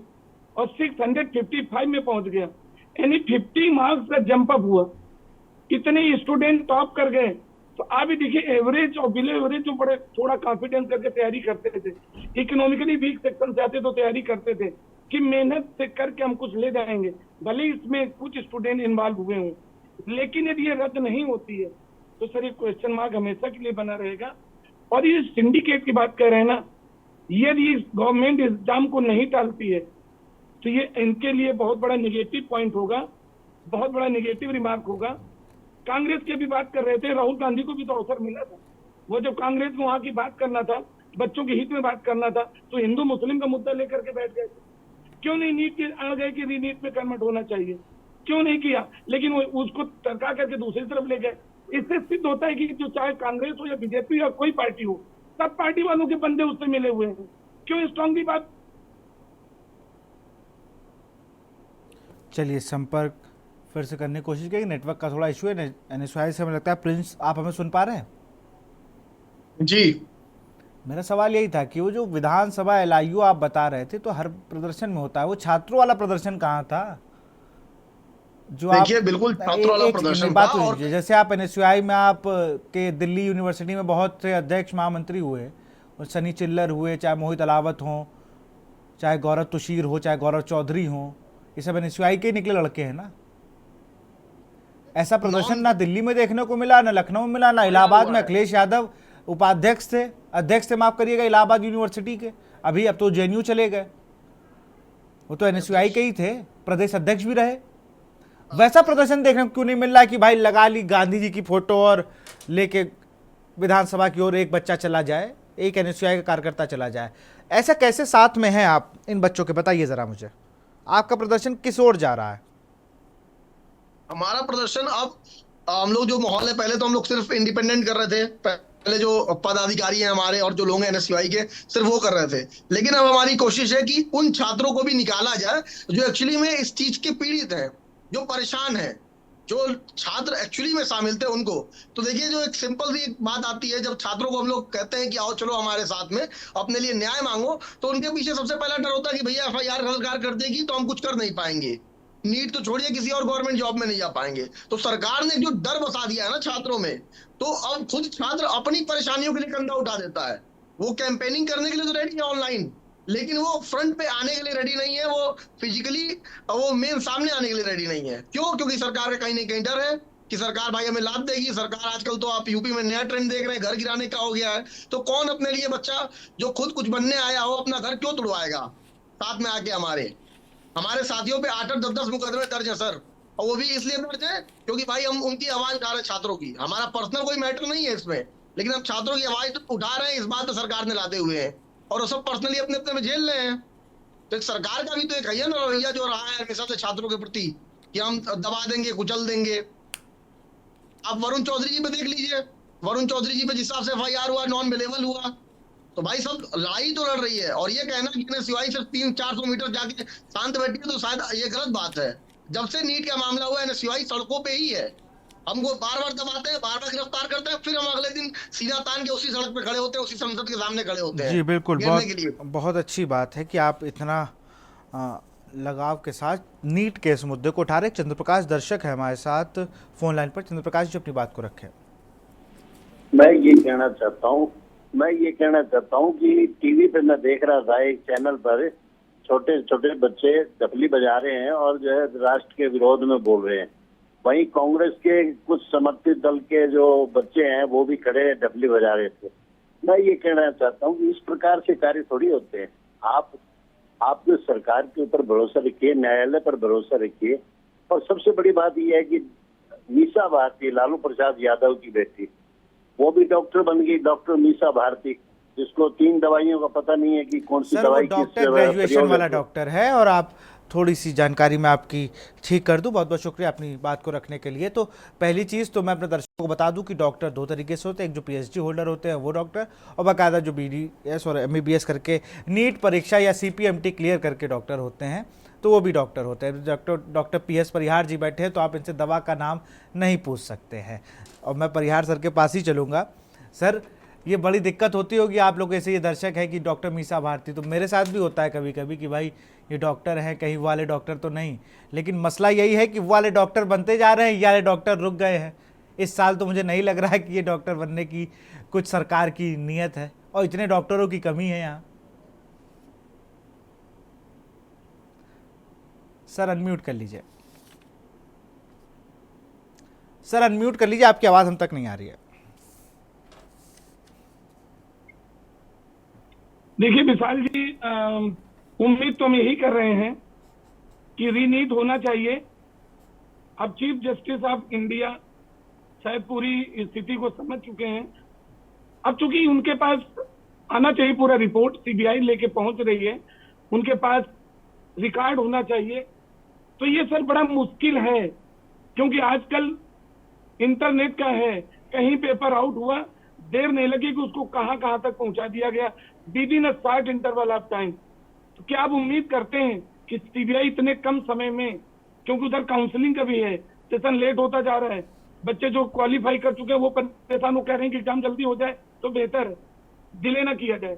और 655 में पहुंच गया, यानी 50 मार्क्स का जंप अप हुआ। इतने स्टूडेंट टॉप कर गए। तो आप भी देखिए एवरेज और बिलो एवरेज जो बड़े थोड़ा कॉन्फिडेंस करके तैयारी करते थे, इकोनॉमिकली वीक सेक्शन से आते तो तैयारी करते थे कि मेहनत से करके हम कुछ ले जाएंगे, भले इसमें कुछ स्टूडेंट इन्वॉल्व हुए हों। लेकिन यदि ये रद्द नहीं होती है तो सर ये क्वेश्चन मार्क हमेशा के लिए बना रहेगा। और ये सिंडिकेट की बात कर रहे हैं ना, यदि गवर्नमेंट एग्जाम को नहीं टालती है तो ये इनके लिए बहुत बड़ा निगेटिव पॉइंट होगा, बहुत बड़ा निगेटिव रिमार्क होगा। कांग्रेस की भी बात कर रहे थे, राहुल गांधी को भी तो अवसर मिला था। वो जब कांग्रेस को वहां की बात करना था, बच्चों के हित में बात करना था, तो हिंदू मुस्लिम का मुद्दा लेकर के बैठ गए। क्यों नहीं नीट के आ गए कि रीनीट में कन्वर्ट होना चाहिए, क्यों नहीं किया? लेकिन वो उसको टरका करके दूसरी तरफ ले गए। इससे सिद्ध होता है कि जो चाहे कांग्रेस हो या बीजेपी या कोई पार्टी हो, सब पार्टी वालों के बंदे उससे मिले हुए हैं। क्यों स्ट्रांगली बात। चलिए संपर्क फिर से करने की कोशिश करेंगे, नेटवर्क का थोड़ा इशू है एनएसयूआई से। हमें लगता है प्रिंस आप हमें सुन पा रहे हैं? जी मेरा सवाल यही था कि वो जो विधानसभा एलआईयू आप बता रहे थे तो हर प्रदर्शन में होता है, वो छात्रों वाला प्रदर्शन कहाँ था? जो आप देखिए बिल्कुल छात्रों वाला प्रदर्शन बात था। और जैसे आप एनएसयूआई में आप के दिल्ली यूनिवर्सिटी में बहुत से अध्यक्ष महामंत्री हुए और सनी चिल्लर हुए, चाहे मोहित अलावत हों, चाहे गौरव तुषीर हो, चाहे गौरव चौधरी हों, ये सब एनएसयूआई के निकले लड़के हैं ना। ऐसा प्रदर्शन ना दिल्ली में देखने को मिला, ना लखनऊ में मिला, ना इलाहाबाद में। अखिलेश यादव उपाध्यक्ष थे, अध्यक्ष थे माफ करिएगा इलाहाबाद यूनिवर्सिटी के, अभी अब तो जेएनयू चले गए। वो तो एनएसयूआई के ही थे, प्रदेश अध्यक्ष भी रहे। वैसा प्रदर्शन देखने को क्यों नहीं मिल रहा है कि भाई लगा ली गांधी जी की फोटो और लेके विधानसभा की ओर एक बच्चा चला जाए, एक एनएसयूआई का कार्यकर्ता चला जाए? ऐसा कैसे साथ में है आप इन बच्चों के? बताइए जरा मुझे, आपका प्रदर्शन किस ओर जा रहा है? हमारा प्रदर्शन अब हम लोग जो माहौल है, पहले तो हम लोग सिर्फ इंडिपेंडेंट कर रहे थे, पहले जो पदाधिकारी हैं हमारे और जो लोग हैं एनएसयूआई के सिर्फ वो कर रहे थे। लेकिन अब हमारी कोशिश है कि उन छात्रों को भी निकाला जाए जो एक्चुअली में इस चीज के पीड़ित हैं, जो परेशान है, जो छात्र एक्चुअली में शामिल थे उनको। तो देखिए जो एक सिंपल सी एक बात आती है, जब छात्रों को हम लोग कहते हैं कि आओ चलो हमारे साथ में अपने लिए न्याय मांगो, तो उनके पीछे सबसे पहला डर होता है कि भैया एफआईआर सरकार कर देगी तो हम कुछ कर नहीं पाएंगे, नीट तो छोड़िए किसी और गवर्नमेंट जॉब में नहीं जा पाएंगे। तो सरकार ने जो डर बसा दिया है ना छात्रों में, तो अब खुद छात्र अपनी परेशानियों के लिए कंधा उठा देता है। वो कैंपेनिंग करने के लिए तो रेडी है ऑनलाइन, लेकिन वो फ्रंट पे आने के लिए रेडी नहीं है, वो फिजिकली वो मेन सामने आने के लिए रेडी नहीं है। क्यों? क्योंकि सरकार का कहीं ना कहीं डर है कि सरकार भाई हमें लाभ देगी। सरकार आजकल तो आप यूपी में नया ट्रेंड देख रहे हैं, घर गिराने का हो गया है। तो कौन अपने लिए बच्चा जो खुद कुछ बनने आया हो अपना घर क्यों तुड़वाएगा साथ में आके? हमारे साथियों पे 8-8, 10-10 मुकदमे दर्ज है सर, और वो भी इसलिए दर्ज है क्योंकि भाई हम उनकी आवाज उठा रहे हैं छात्रों की। हमारा पर्सनल कोई मैटर नहीं है इसमें, लेकिन हम छात्रों की आवाज तो उठा रहे हैं, इस बात पे सरकार ने लाते हुए हैं, और वो सब पर्सनली अपने अपने में झेल रहे हैं। तो एक सरकार का भी तो एक है ना रवैया जो रहा है हमेशा से छात्रों के प्रति कि हम दबा देंगे, कुचल देंगे। आप वरुण चौधरी जी पे देख लीजिए, वरुण चौधरी जी पे जिस हिसाब से एफआईआर हुआ, नॉन अवेलेबल हुआ, तो भाई सब लड़ाई तो लड़ रही है। और ये कहना कि एनएसयूआई सिर्फ 300-400 मीटर जाके शांत बैठी है तो शायद ये गलत बात है। जब से नीट का मामला हुआ एनएसयूआई सड़कों पे ही है, हमको बार बार दबाते हैं, बार बार गिरफ्तार करते हैं, फिर हम अगले दिन सीना तान के उसी सड़क पे खड़े होते हैं, उसी संसद के सामने खड़े होते हैं। जी बिल्कुल, बहुत अच्छी बात है कि आप इतना लगाव के साथ नीट के इस मुद्दे को उठा रहे। चंद्रप्रकाश दर्शक है हमारे साथ फोन लाइन पर। चंद्रप्रकाश जी अपनी बात को रखें। मैं ये कहना चाहता हूँ कि टीवी पे मैं देख रहा था एक चैनल पर छोटे छोटे बच्चे डफली बजा रहे हैं और जो है राष्ट्र के विरोध में बोल रहे हैं। वहीं कांग्रेस के कुछ समर्थित दल के जो बच्चे हैं वो भी खड़े डफली बजा रहे थे। मैं ये कहना चाहता हूँ कि इस प्रकार से कार्य थोड़ी होते हैं। आप जो सरकार के ऊपर भरोसा रखिए, न्यायालय पर भरोसा रखिए। और सबसे बड़ी बात यह है कि मीसा भारती, लालू प्रसाद यादव की बेटी, वो भी डॉक्टर बन गई, डॉक्टर मीसा भारती, जिसको 3 दवाइयों का पता नहीं है कि कौन सी सर, दवाई वो डॉक्टर ग्रेजुएशन वाला डॉक्टर है। और आप थोड़ी सी जानकारी मैं आपकी ठीक कर दूं। बहुत बहुत शुक्रिया अपनी बात को रखने के लिए। तो पहली चीज़ तो मैं अपने दर्शकों को बता दूं कि डॉक्टर 2 तरीके से होते हैं, एक जो पीएचडी होल्डर होते हैं वो डॉक्टर, और बाकायदा जो बीडीएस और एमबीबीएस करके नीट परीक्षा या सीपीएमटी क्लियर करके डॉक्टर होते हैं, तो वो भी डॉक्टर होते हैं। डॉक्टर पीएस परिहार जी बैठे हैं, तो आप इनसे दवा का नाम नहीं पूछ सकते हैं। और मैं परिहार सर के पास ही चलूँगा। सर, ये बड़ी दिक्कत होती होगी आप लोग ऐसे, ये दर्शक है कि डॉक्टर मीसा भारती, तो मेरे साथ भी होता है कभी कभी कि भाई ये डॉक्टर हैं, कहीं वो वाले डॉक्टर तो नहीं। लेकिन मसला यही है कि वो वाले डॉक्टर बनते जा रहे हैं, ये वाले डॉक्टर रुक गए हैं। इस साल तो मुझे नहीं लग रहा है कि ये डॉक्टर बनने की कुछ सरकार की नीयत है, और इतने डॉक्टरों की कमी है यहाँ। सर अनम्यूट कर लीजिए, सर अनम्यूट कर लीजिए, आपकी आवाज़ हम तक नहीं आ रही है। देखिए विशाल जी, उम्मीद तो हम यही कर रहे हैं कि रीनीट होना चाहिए। अब चीफ जस्टिस ऑफ इंडिया शायद पूरी स्थिति को समझ चुके हैं। अब चूंकि उनके पास आना चाहिए पूरा रिपोर्ट, सीबीआई लेके पहुंच रही है, उनके पास रिकॉर्ड होना चाहिए। तो ये सर बड़ा मुश्किल है, क्योंकि आजकल इंटरनेट का है, कहीं पेपर आउट हुआ, देर नहीं लगी कि उसको कहां तक पहुंचा दिया गया within a short interval of time. तो क्या आप उम्मीद करते हैं कि सीबीआई इतने कम समय में, क्योंकि उधर काउंसलिंग का भी है, सेशन लेट होता जा रहा है, बच्चे जो क्वालिफाई कर चुके हैं वो परेशान हो, कह रहे हैं कि एग्जाम जल्दी हो जाए तो बेहतर है, डिले ना किया जाए।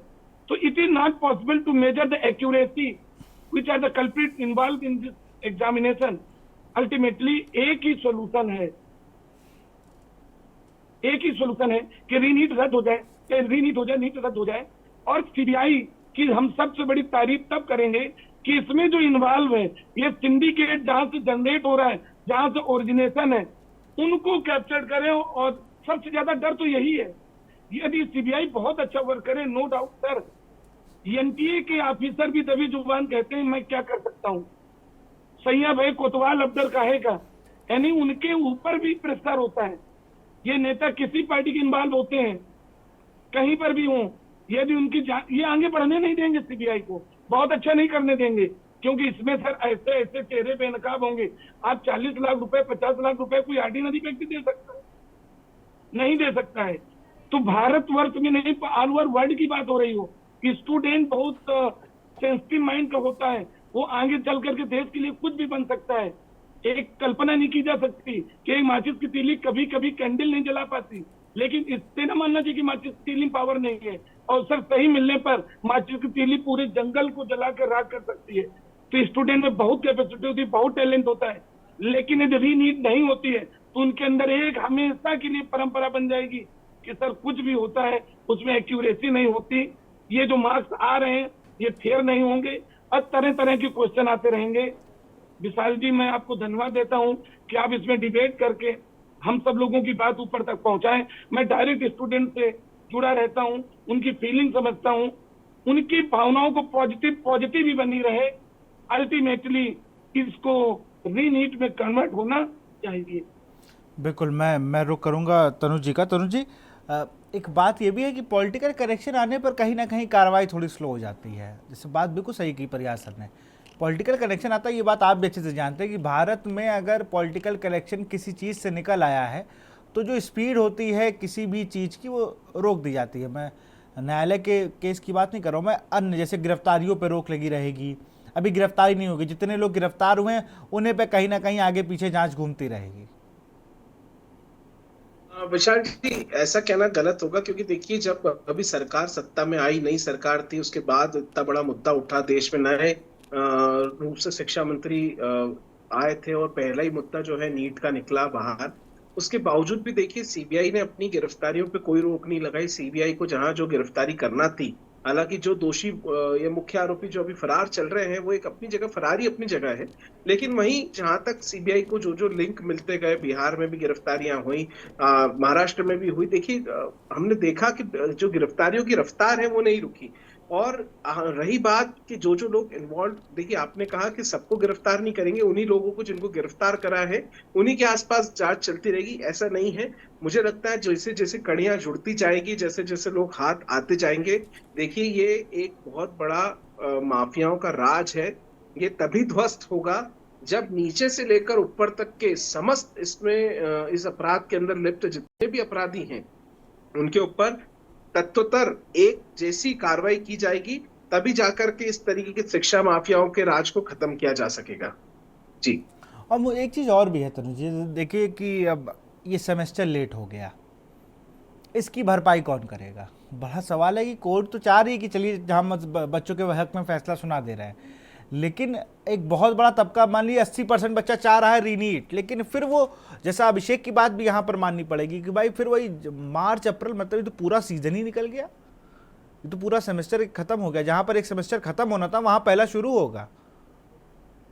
तो it is not possible to measure the accuracy which are the culprit involve in this examination. Ultimately एक ही सोल्यूशन है, कि रीनीट रद्द हो जाए, नीट रद्द हो जाए। और सीबीआई की हम सबसे बड़ी तारीफ तब करेंगे कि इसमें जो इन्वॉल्व है, ये सिंडिकेट जहां से जनरेट हो रहा है, जहां से ओरिजिनेशन है, उनको कैप्चर करें। और सबसे ज्यादा डर तो यही है, यदि सीबीआई बहुत अच्छा वर्क करे, नो डाउट सर, एनटीए के ऑफिसर भी दबी जुबान कहते हैं मैं क्या कर सकता हूँ, सैया भाई कोतवाल अब्दुल कहेगा, यानी उनके ऊपर भी प्रेशर होता है। ये नेता किसी पार्टी के इन्वॉल्व होते हैं, कहीं पर भी हों, यदि उनकी ये आगे बढ़ने नहीं देंगे, सीबीआई को बहुत अच्छा नहीं करने देंगे, क्योंकि इसमें सर ऐसे चेहरे बेनकाब होंगे। आप 40 लाख रुपए, 50 लाख रुपए कोई ऑर्डिनरी व्यक्ति दे सकता है? नहीं दे सकता है। तो भारतवर्ष में नहीं, ऑल ओवर वर्ल्ड की बात हो रही हो, स्टूडेंट बहुत सेंसिटिव माइंड का होता है, वो आगे चल करके देश के लिए कुछ भी बन सकता है। एक कल्पना नहीं की जा सकती कि एक माचिस की तीली कभी कभी कैंडल नहीं जला पाती, लेकिन इससे ना मानना चाहिए कि माचिस की तीली पावर नहीं है। और सर सही मिलने पर माचिस की तीली पूरे जंगल को जला कर राख कर सकती है। तो स्टूडेंट में बहुत कैपेसिटी होती है, बहुत टैलेंट होता है, लेकिन यदि रीनीट नहीं होती है तो उनके अंदर एक हमेशा के लिए परंपरा बन जाएगी कि सर कुछ भी होता है उसमें एक्यूरेसी नहीं होती, ये जो मार्क्स आ रहे हैं ये फेयर नहीं होंगे, और तरह तरह के क्वेश्चन आते रहेंगे। विशाल जी, मैं आपको धन्यवाद देता हूं कि आप इसमें डिबेट करके हम सब लोगों की बात ऊपर तक पहुंचाएं। मैं डायरेक्ट स्टूडेंट से जुड़ा रहता हूं, उनकी फीलिंग समझता हूं, उनकी भावनाओं को पॉजिटिव ही बनी रहे। अल्टीमेटली इसको रीनीट में कन्वर्ट होना चाहिए। बिल्कुल, मैं रुक करूंगा तनुज जी का। तनुज जी, एक बात ये भी है कि पॉलिटिकल करेक्शन आने पर कहीं ना कहीं कार्रवाई थोड़ी स्लो हो जाती है। जैसे बात बिल्कुल सही की परिहार सर ने, पॉलिटिकल कनेक्शन आता है, ये बात आप भी अच्छे से जानते हैं कि भारत में अगर पॉलिटिकल कनेक्शन किसी चीज़ से निकल आया है तो जो स्पीड होती है किसी भी चीज़ की वो रोक दी जाती है। मैं न्यायालय के केस की बात नहीं कर रहा हूँ, मैं अन्य जैसे गिरफ्तारियों पर रोक लगी रहेगी, अभी गिरफ्तारी नहीं होगी, जितने लोग गिरफ्तार हुए हैं उन्हें पे कहीं ना कहीं आगे पीछे जांच घूमती रहेगी। विशाल जी, ऐसा कहना गलत होगा, क्योंकि देखिए जब अभी सरकार सत्ता में आई, नई सरकार थी, उसके बाद इतना बड़ा मुद्दा उठा, देश में नए रूप से शिक्षा मंत्री आए थे और पहला ही मुद्दा जो है नीट का निकला बाहर। उसके बावजूद भी देखिए सीबीआई ने अपनी गिरफ्तारियों पे कोई रोक नहीं लगाई। सीबीआई को जहां जो गिरफ्तारी करना थी हालांकि जो दोषी ये मुख्य आरोपी जो अभी फरार चल रहे हैं वो एक अपनी जगह फरारी अपनी जगह है, लेकिन वहीं जहां तक सीबीआई को जो जो लिंक मिलते गए, बिहार में भी गिरफ्तारियां हुई, महाराष्ट्र में भी हुई। देखिए हमने देखा कि जो गिरफ्तारियों की रफ्तार है वो नहीं रुकी। और रही बात कि जो जो लोग इन्वॉल्व, देखिए आपने कहा कि सबको गिरफ्तार नहीं करेंगे, उन्हीं लोगों को जिनको गिरफ्तार करा है उन्हीं के आसपास जांच चलती रहेगी, ऐसा नहीं है। मुझे लगता है जैसे जैसे कड़ियां जुड़ती जाएगी, जैसे जैसे लोग हाथ आते जाएंगे, देखिए ये एक बहुत बड़ा माफियाओं का राज है। ये तभी ध्वस्त होगा जब नीचे से लेकर ऊपर तक के समस्त इसमें इस अपराध के अंदर लिप्त जितने भी अपराधी हैं उनके ऊपर तत्वतर एक जैसी कार्रवाई की जाएगी, तभी जाकर के इस तरीके के शिक्षा माफियाओं के राज को खत्म किया जा सकेगा। जी। और एक चीज़ और भी है तनुज जी, देखिए कि अब ये सेमेस्टर लेट हो गया, इसकी भरपाई कौन करेगा? बड़ा सवाल है कि कोर्ट तो चाह रही है कि चलिए हम बच्चों के हक में फैसला सुना दे रहे हैं, लेकिन एक बहुत बड़ा तबका, मान लीजिए 80% बच्चा चाह रहा है रीनीट, लेकिन फिर वो जैसा अभिषेक की बात भी यहाँ पर माननी पड़ेगी कि भाई फिर वही मार्च अप्रैल, मतलब ये तो पूरा सीजन ही निकल गया, ये तो पूरा सेमेस्टर खत्म हो गया। जहाँ पर एक सेमेस्टर खत्म होना था वहाँ पहला शुरू होगा।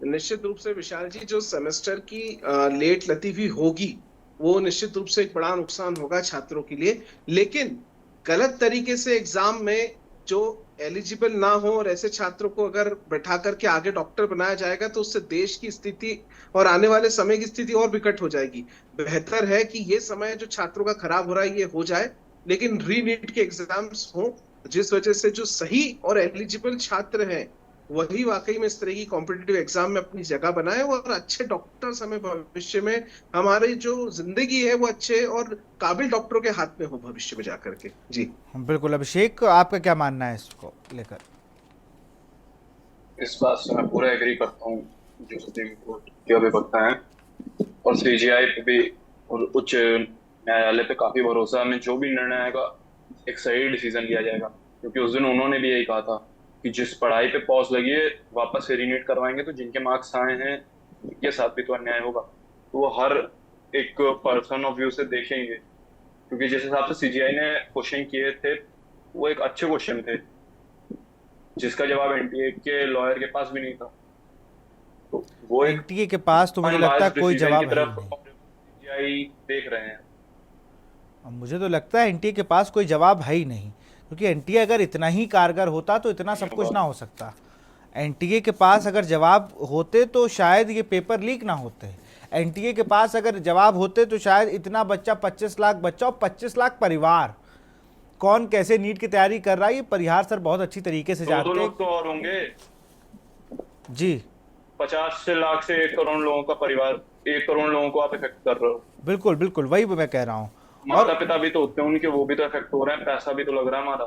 निश्चित रूप से विशाल जी, जो सेमेस्टर की लेट लतीफी होगी वो निश्चित रूप से एक बड़ा नुकसान होगा छात्रों के लिए, लेकिन गलत तरीके से एग्जाम में जो एलिजिबल ना हो और ऐसे छात्रों को अगर बैठा करके आगे डॉक्टर बनाया जाएगा तो उससे देश की स्थिति और आने वाले समय की स्थिति और विकट हो जाएगी। बेहतर है कि ये समय जो छात्रों का खराब हो रहा है ये हो जाए, लेकिन रीनीट के एग्जाम्स हो, जिस वजह से जो सही और एलिजिबल छात्र हैं वही वाकई में इस तरह की कॉम्पिटिटिव एग्जाम में अपनी जगह बनाए और अच्छे डॉक्टर्स हमें भविष्य में, हमारी जो जिंदगी है वो अच्छे और काबिल डॉक्टरों के हाथ में हो भविष्य में जाकर के। जी बिल्कुल। अभिषेक, आपका क्या मानना है इसको लेकर? इस बात से मैं पूरा एग्री करता हूँ जो सुप्रीम कोर्ट के अभिवक्ता हैं, और सीजीआई पे भी और उच्च न्यायालय पे काफी भरोसा है। हमें जो भी निर्णय आएगा एक सही डिसीजन लिया जाएगा, क्योंकि उस दिन उन्होंने भी यही कहा था कि जिस पढ़ाई पे पॉज लगी है वापस से रीनीट करवाएंगे तो जिनके मार्क्स आए हैं के साथ भी तो अन्याय होगा। तो वो हर एक पर्सन ऑफ व्यू से देखेंगे, क्योंकि जिस हिसाब से सीजीआई ने क्वेश्चन किए थे वो एक अच्छे क्वेश्चन थे जिसका जवाब एनटीए के लॉयर के पास भी नहीं था। तो वो एनटीए के पास तो मुझे लगता है कोई जवाब सीजीआई देख रहे हैं। मुझे तो लगता है एनटीए के पास कोई जवाब है ही नहीं, क्योंकि एनटीए अगर इतना ही कारगर होता तो इतना सब कुछ ना हो सकता। एनटीए के पास अगर जवाब होते तो शायद ये पेपर लीक ना होते। एनटीए के पास अगर जवाब होते तो शायद इतना बच्चा, 25 लाख बच्चा और 25 लाख परिवार, कौन कैसे नीट की तैयारी कर रहा है ये परिहार सर बहुत अच्छी तरीके से जानते हैं। 2 लोग तो और होंगे जी। 50 लाख से 1 करोड़ लोगों का परिवार, 1 करोड़ लोगों को आप इफेक्ट कर रहे हो। बिल्कुल बिल्कुल, वही मैं कह रहा हूँ। माता पिता भी तो होते हैं उनके, वो भी तो इफेक्ट हो रहे हैं, पैसा भी तो लग रहा है हमारा।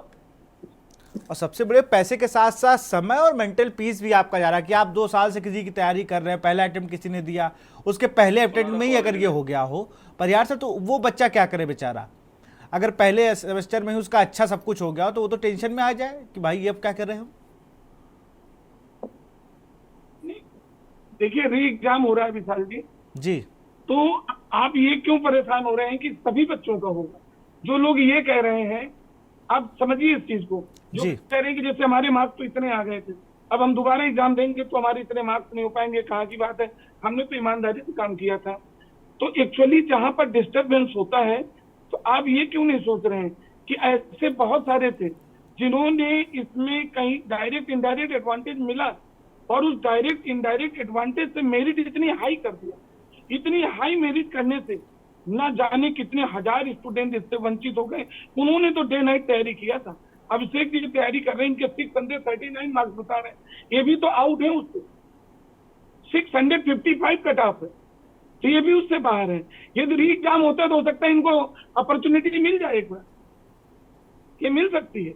और सबसे बड़े पैसे के साथ साथ समय और मेंटल पीस भी आपका जा रहा है कि आप 2 साल से किसी की तैयारी कर रहे हैं, पहला अटेम्प्ट किसी ने दिया, उसके पहले अटेम्प्ट में ही अगर ये हो गया हो परिहार सर, तो वो बच्चा क्या करे बेचारा? अगर पहले सेमेस्टर में ही उसका अच्छा सब कुछ हो गया हो तो वो तो टेंशन में आ जाए कि भाई ये अब क्या कर रहे हो। देखिए री एग्जाम हो रहा है विशाल जी, तो आप ये क्यों परेशान हो रहे हैं कि सभी बच्चों का होगा? जो लोग ये कह रहे हैं, आप समझिए इस चीज को, जो कह रहे हैं कि जैसे हमारे मार्क्स तो इतने आ गए थे, अब हम दोबारा एग्जाम देंगे तो हमारे इतने मार्क्स नहीं हो पाएंगे, कहाँ की बात है, हमने तो ईमानदारी से काम किया था। तो एक्चुअली जहां पर डिस्टर्बेंस होता है, तो आप ये क्यों नहीं सोच रहे हैं कि ऐसे बहुत सारे थे जिन्होंने इसमें कहीं डायरेक्ट इनडायरेक्ट एडवांटेज मिला, और उस डायरेक्ट इनडायरेक्ट एडवांटेज से मेरिट इतनी हाई कर दिया, इतनी हाई मेरिट करने से ना जाने कितने हजार स्टूडेंट इससे वंचित हो गए। उन्होंने तो डे नाइट तैयारी किया था। अभिषेक जी तैयारी कर रहे हैं, इनके 639 मार्क्स बता रहे हैं, ये भी तो आउट है उससे, 655 कट ऑफ है, तो ये भी उससे बाहर है। यदि री एग्जाम होता तो हो सकता है इनको अपॉर्चुनिटी मिल जाए, एक बार ये मिल सकती है।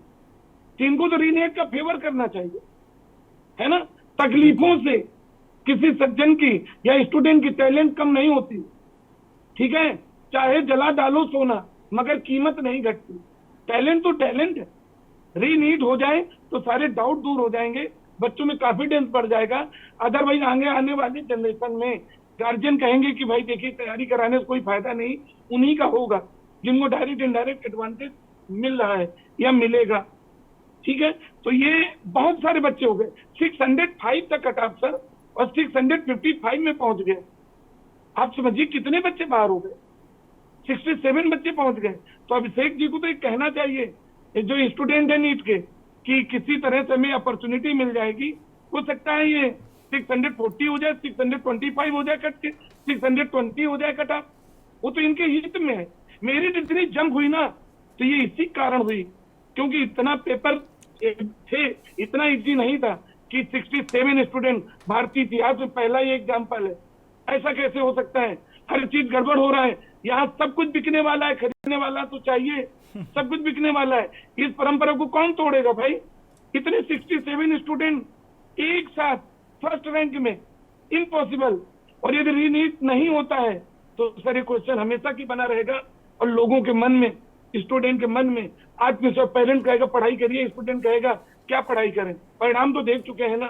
तो इनको तो रीनेट का फेवर करना चाहिए, है ना। तकलीफों से किसी सज्जन की या स्टूडेंट की टैलेंट कम नहीं होती, ठीक है, चाहे जला डालो सोना मगर कीमत नहीं घटती। टैलेंट तो टैलेंट है। रीनीट हो जाए तो सारे डाउट दूर हो जाएंगे, बच्चों में कॉन्फिडेंस बढ़ जाएगा। अदरवाइज आने वाली जनरेशन में गार्जियन कहेंगे कि भाई देखिए तैयारी कराने से कोई फायदा नहीं, उन्हीं का होगा जिनको डायरेक्ट इनडायरेक्ट एडवांटेज मिल रहा है या मिलेगा, ठीक है, तो ये बहुत सारे बच्चे हो गए। 605 तक कट ऑफ सर, और 655 में पहुंच गए। आप समझिए कितने बच्चे बाहर हो गए, 67 बच्चे पहुंच गए। तो अभिषेक जी को तो एक कहना चाहिए, ये जो स्टूडेंट है नीट के, कि किसी तरह से हमें अपॉर्चुनिटी मिल जाएगी। हो सकता है ये 640 हो जाए, 625 हो जाए कट के, 620 हो जाए कट ऑफ, वो तो इनके हित में है। मेरी जितनी जंप हुई ना, तो ये इसी कारण हुई, क्योंकि इतना पेपर थे, इतना इजी नहीं था कि 67 स्टूडेंट, भारतीय इतिहास में पहला ही एग्जाम्पल है। ऐसा कैसे हो सकता है? हर चीज गड़बड़ हो रहा है, यहाँ सब कुछ बिकने वाला है, खरीदने वाला तो चाहिए, सब कुछ बिकने वाला है। इस परंपरा को कौन तोड़ेगा भाई? इतने 67 स्टूडेंट एक साथ फर्स्ट रैंक में, इम्पॉसिबल। और यदि रीनीट नहीं होता है तो सर ये क्वेश्चन हमेशा की बना रहेगा, और लोगों के मन में, स्टूडेंट के मन में आत्मविश्वास, पेरेंट कहेगा पढ़ाई करिए, स्टूडेंट कहेगा क्या पढ़ाई करें। परिणाम तो देख चुके हैं ना,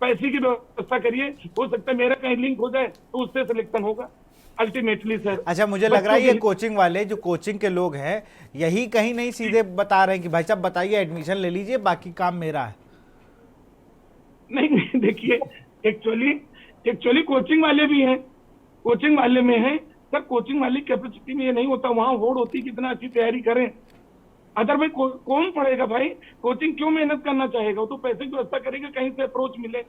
पैसे की व्यवस्था करिए, हो सकता है मेरा कहीं लिंक हो जाए तो उससे सिलेक्शन होगा अल्टीमेटली सर। अच्छा, मुझे लग रहा है ये कोचिंग वाले, जो कोचिंग के लोग हैं, यही कहीं नहीं सीधे बता रहे हैं कि भाई साहब बताइए, एडमिशन ले लीजिए, बाकी काम मेरा है। नहीं देखिए, एक्चुअली कोचिंग वाले भी हैं, कोचिंग वाले में है सर, कोचिंग वाली कैपेसिटी में ये नहीं होता, वहां होड़ होती कितना अच्छी तैयारी करें। अदरवाइज कौन पढ़ेगा भाई? कोचिंग क्यों मेहनत करना चाहेगा? वो तो पैसे की व्यवस्था करेगा, कहीं से अप्रोच मिले।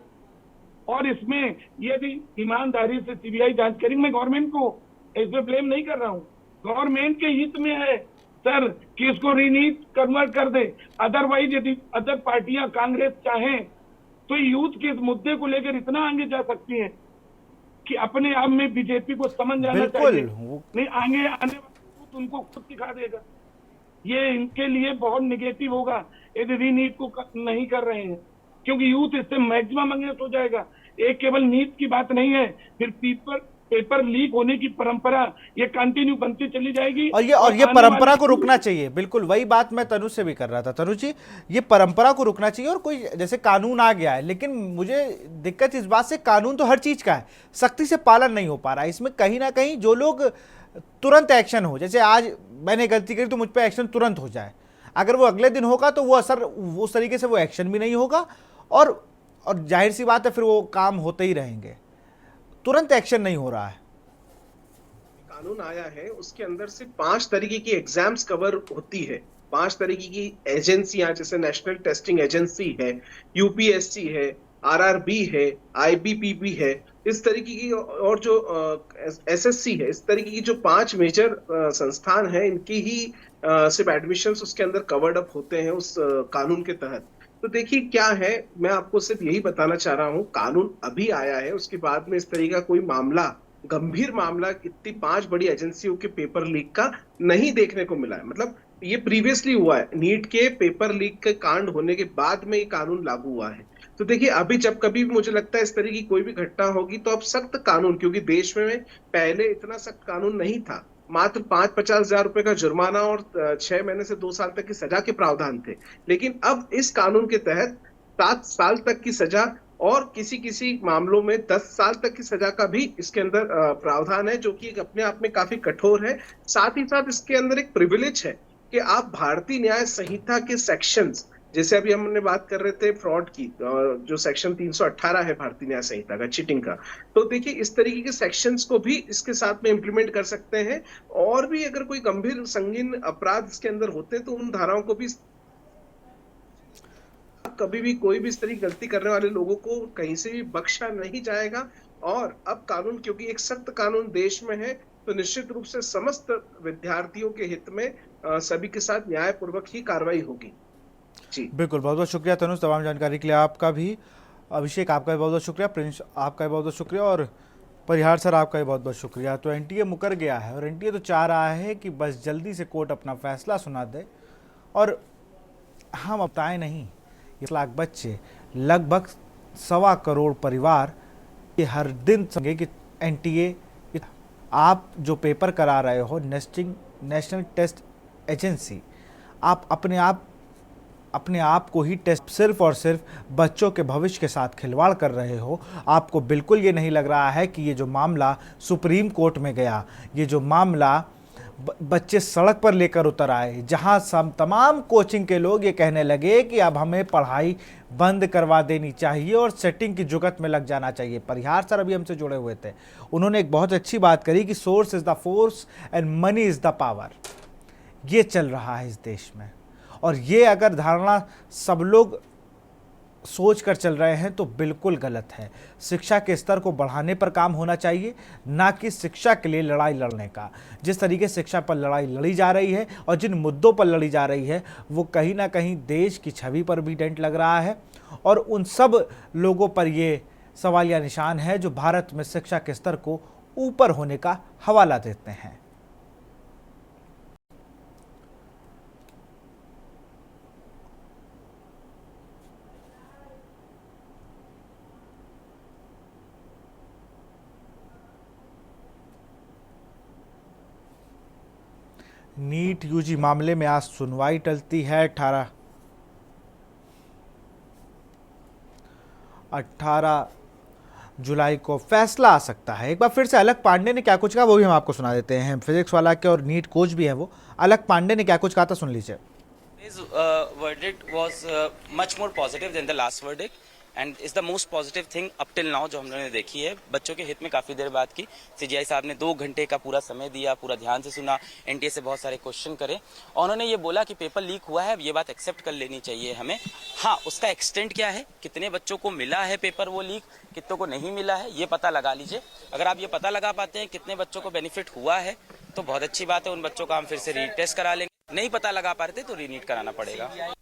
और इसमें यदि ईमानदारी से सीबीआई जांच करेंगे, मैं गवर्नमेंट को इसमें ब्लेम नहीं कर रहा हूँ, गवर्नमेंट के हित में है सर कि इसको रीनीट कन्वर्ट कर दे। अदरवाइज यदि अदर पार्टियां, कांग्रेस चाहें तो यूथ के इस मुद्दे को लेकर इतना आगे जा सकती है कि अपने आप में बीजेपी को समझ जाना चाहिए, नहीं आगे आने वाला उनको खुद सिखा देगा। ये इनके लिए बहुत निगेटिव होगा यदि रीनीट को नहीं कर रहे हैं, क्योंकि यूथ इससे मैक्सिमम अगेंस्ट हो जाएगा। एक केवल नीट की बात नहीं है, फिर पेपर लीक होने की परंपरा ये कंटिन्यू बनती चली जाएगी, और ये परंपरा को रुकना चाहिए। बिल्कुल वही बात मैं तनु से भी कर रहा था। तनु जी, ये परंपरा को रुकना चाहिए। और कोई जैसे कानून आ गया है, लेकिन मुझे दिक्कत इस बात से, कानून तो हर चीज का है, सख्ती से पालन नहीं हो पा रहा है। इसमें कहीं ना कहीं जो लोग तुरंत एक्शन हो, जैसे आज मैंने गलती करी तो मुझ पर एक्शन तुरंत हो जाए, अगर वो अगले दिन होगा तो वो असर उस तरीके से वो एक्शन भी नहीं होगा, और जाहिर सी बात है फिर वो काम होते ही रहेंगे। तुरंत एक्शन नहीं हो रहा है। कानून आया है, उसके अंदर से 5 तरीके की एग्जाम्स कवर होती है, 5 तरीके की एजेंसियां, जैसे नेशनल टेस्टिंग एजेंसी है, यूपीएससी है, आरआरबी है, आईबीपीबी है, इस तरीके की, और जो एसएससी है, इस तरीके की जो 5 मेजर संस्थान है, इनकी ही सिर्फ एडमिशंस उसके अंदर कवर्ड अप होते हैं उस कानून के तहत। तो देखिए क्या है, मैं आपको सिर्फ यही बताना चाह रहा हूँ, कानून अभी आया है, उसके बाद में इस तरीके का कोई मामला, गंभीर मामला इतनी 5 बड़ी एजेंसियों के पेपर लीक का नहीं देखने को मिला है। मतलब ये प्रीवियसली हुआ है, नीट के पेपर लीक के कांड होने के बाद में ये कानून लागू हुआ है। तो देखिए अभी जब कभी भी मुझे लगता है इस तरह की कोई भी घटना होगी तो अब सख्त कानून, क्योंकि देश में पहले इतना सख्त कानून नहीं था, मात्र 5-50 हजार रुपए का जुर्माना और 6 महीने से 2 साल तक की सजा के प्रावधान थे। लेकिन अब इस कानून के तहत 7 साल तक की सजा और किसी मामलों में 10 साल तक की सजा का भी इसके अंदर प्रावधान है, जो कि अपने आप में काफी कठोर है। साथ ही साथ इसके अंदर एक प्रिविलेज है कि आप भारतीय न्याय संहिता के सेक्शंस, जैसे अभी हमने बात कर रहे थे फ्रॉड की, जो सेक्शन 318 है भारतीय न्याय संहिता का, चीटिंग का, तो देखिए इस तरीके के सेक्शंस को भी इसके साथ में इंप्लीमेंट कर सकते हैं। और भी अगर कोई गंभीर संगीन अपराध इसके अंदर होते तो उन धाराओं को भी, कभी भी कोई भी इस तरह की गलती करने वाले लोगों को कहीं से भी बख्शा नहीं जाएगा। और अब कानून, क्योंकि एक सख्त कानून देश में है, तो निश्चित रूप से समस्त विद्यार्थियों के हित में सभी के साथ न्यायपूर्वक ही कार्रवाई होगी। जी बिल्कुल, बहुत बहुत शुक्रिया तनुज, तमाम जानकारी के लिए आपका भी। अभिषेक आपका भी बहुत बहुत शुक्रिया, प्रिंस आपका भी बहुत बहुत शुक्रिया, और परिहार सर आपका भी बहुत बहुत शुक्रिया। तो एनटीए मुकर गया है, और एनटीए तो चाह रहा है कि बस जल्दी से कोर्ट अपना फैसला सुना दे, और हम बताएं नहीं, 1 लाख बच्चे, लगभग 1.25 करोड़ परिवार ये हर दिन समझेंगे कि एनटीए, आप जो पेपर करा रहे हो, नेशनल टेस्ट एजेंसी, आप अपने आप को ही टेस्ट, सिर्फ और सिर्फ बच्चों के भविष्य के साथ खिलवाड़ कर रहे हो। आपको बिल्कुल ये नहीं लग रहा है कि ये जो मामला सुप्रीम कोर्ट में गया, ये जो मामला बच्चे सड़क पर लेकर उतर आए, जहां तमाम कोचिंग के लोग ये कहने लगे कि अब हमें पढ़ाई बंद करवा देनी चाहिए और सेटिंग की जुगत में लग जाना चाहिए। परिहार सर अभी हमसे जुड़े हुए थे, उन्होंने एक बहुत अच्छी बात करी कि source is the force and money is the power. ये चल रहा है इस देश में, और ये अगर धारणा सब लोग सोच कर चल रहे हैं तो बिल्कुल गलत है। शिक्षा के स्तर को बढ़ाने पर काम होना चाहिए, ना कि शिक्षा के लिए लड़ाई लड़ने का। जिस तरीके से शिक्षा पर लड़ाई लड़ी जा रही है और जिन मुद्दों पर लड़ी जा रही है, वो कहीं ना कहीं देश की छवि पर भी डेंट लग रहा है, और उन सब लोगों पर ये सवालिया निशान है जो भारत में शिक्षा के स्तर को ऊपर होने का हवाला देते हैं। नीट यूजी मामले में आज सुनवाई टलती है। 18 जुलाई को फैसला आ सकता है। एक बार फिर से अलक पांडे ने क्या कुछ कहा वो भी हम आपको सुना देते हैं। फिजिक्स वाला के और नीट कोच भी है वो। अलक पांडे ने क्या कुछ कहा था, सुन लीजिए। His verdict was much more positive than the last verdict and is the most positive thing up till now जो हम लोगों ने देखी है। बच्चों के हित में काफ़ी देर बात की। सीजीआई साहब ने 2 घंटे का पूरा समय दिया, पूरा ध्यान से सुना, एनटीए से बहुत सारे क्वेश्चन करे और उन्होंने ये बोला कि पेपर लीक हुआ है, ये बात एक्सेप्ट कर लेनी चाहिए हमें। हाँ, उसका एक्सटेंट क्या है, कितने बच्चों को मिला है पेपर वो लीक, कितनों को नहीं मिला है, ये पता लगा लीजिए। अगर आप ये पता लगा पाते हैं कितने बच्चों को बेनिफिट हुआ है तो बहुत अच्छी बात है। उन बच्चों को हम फिर से रीटेस्ट करा लेंगे। नहीं पता लगा पा रहे थे तो रीनीट कराना पड़ेगा।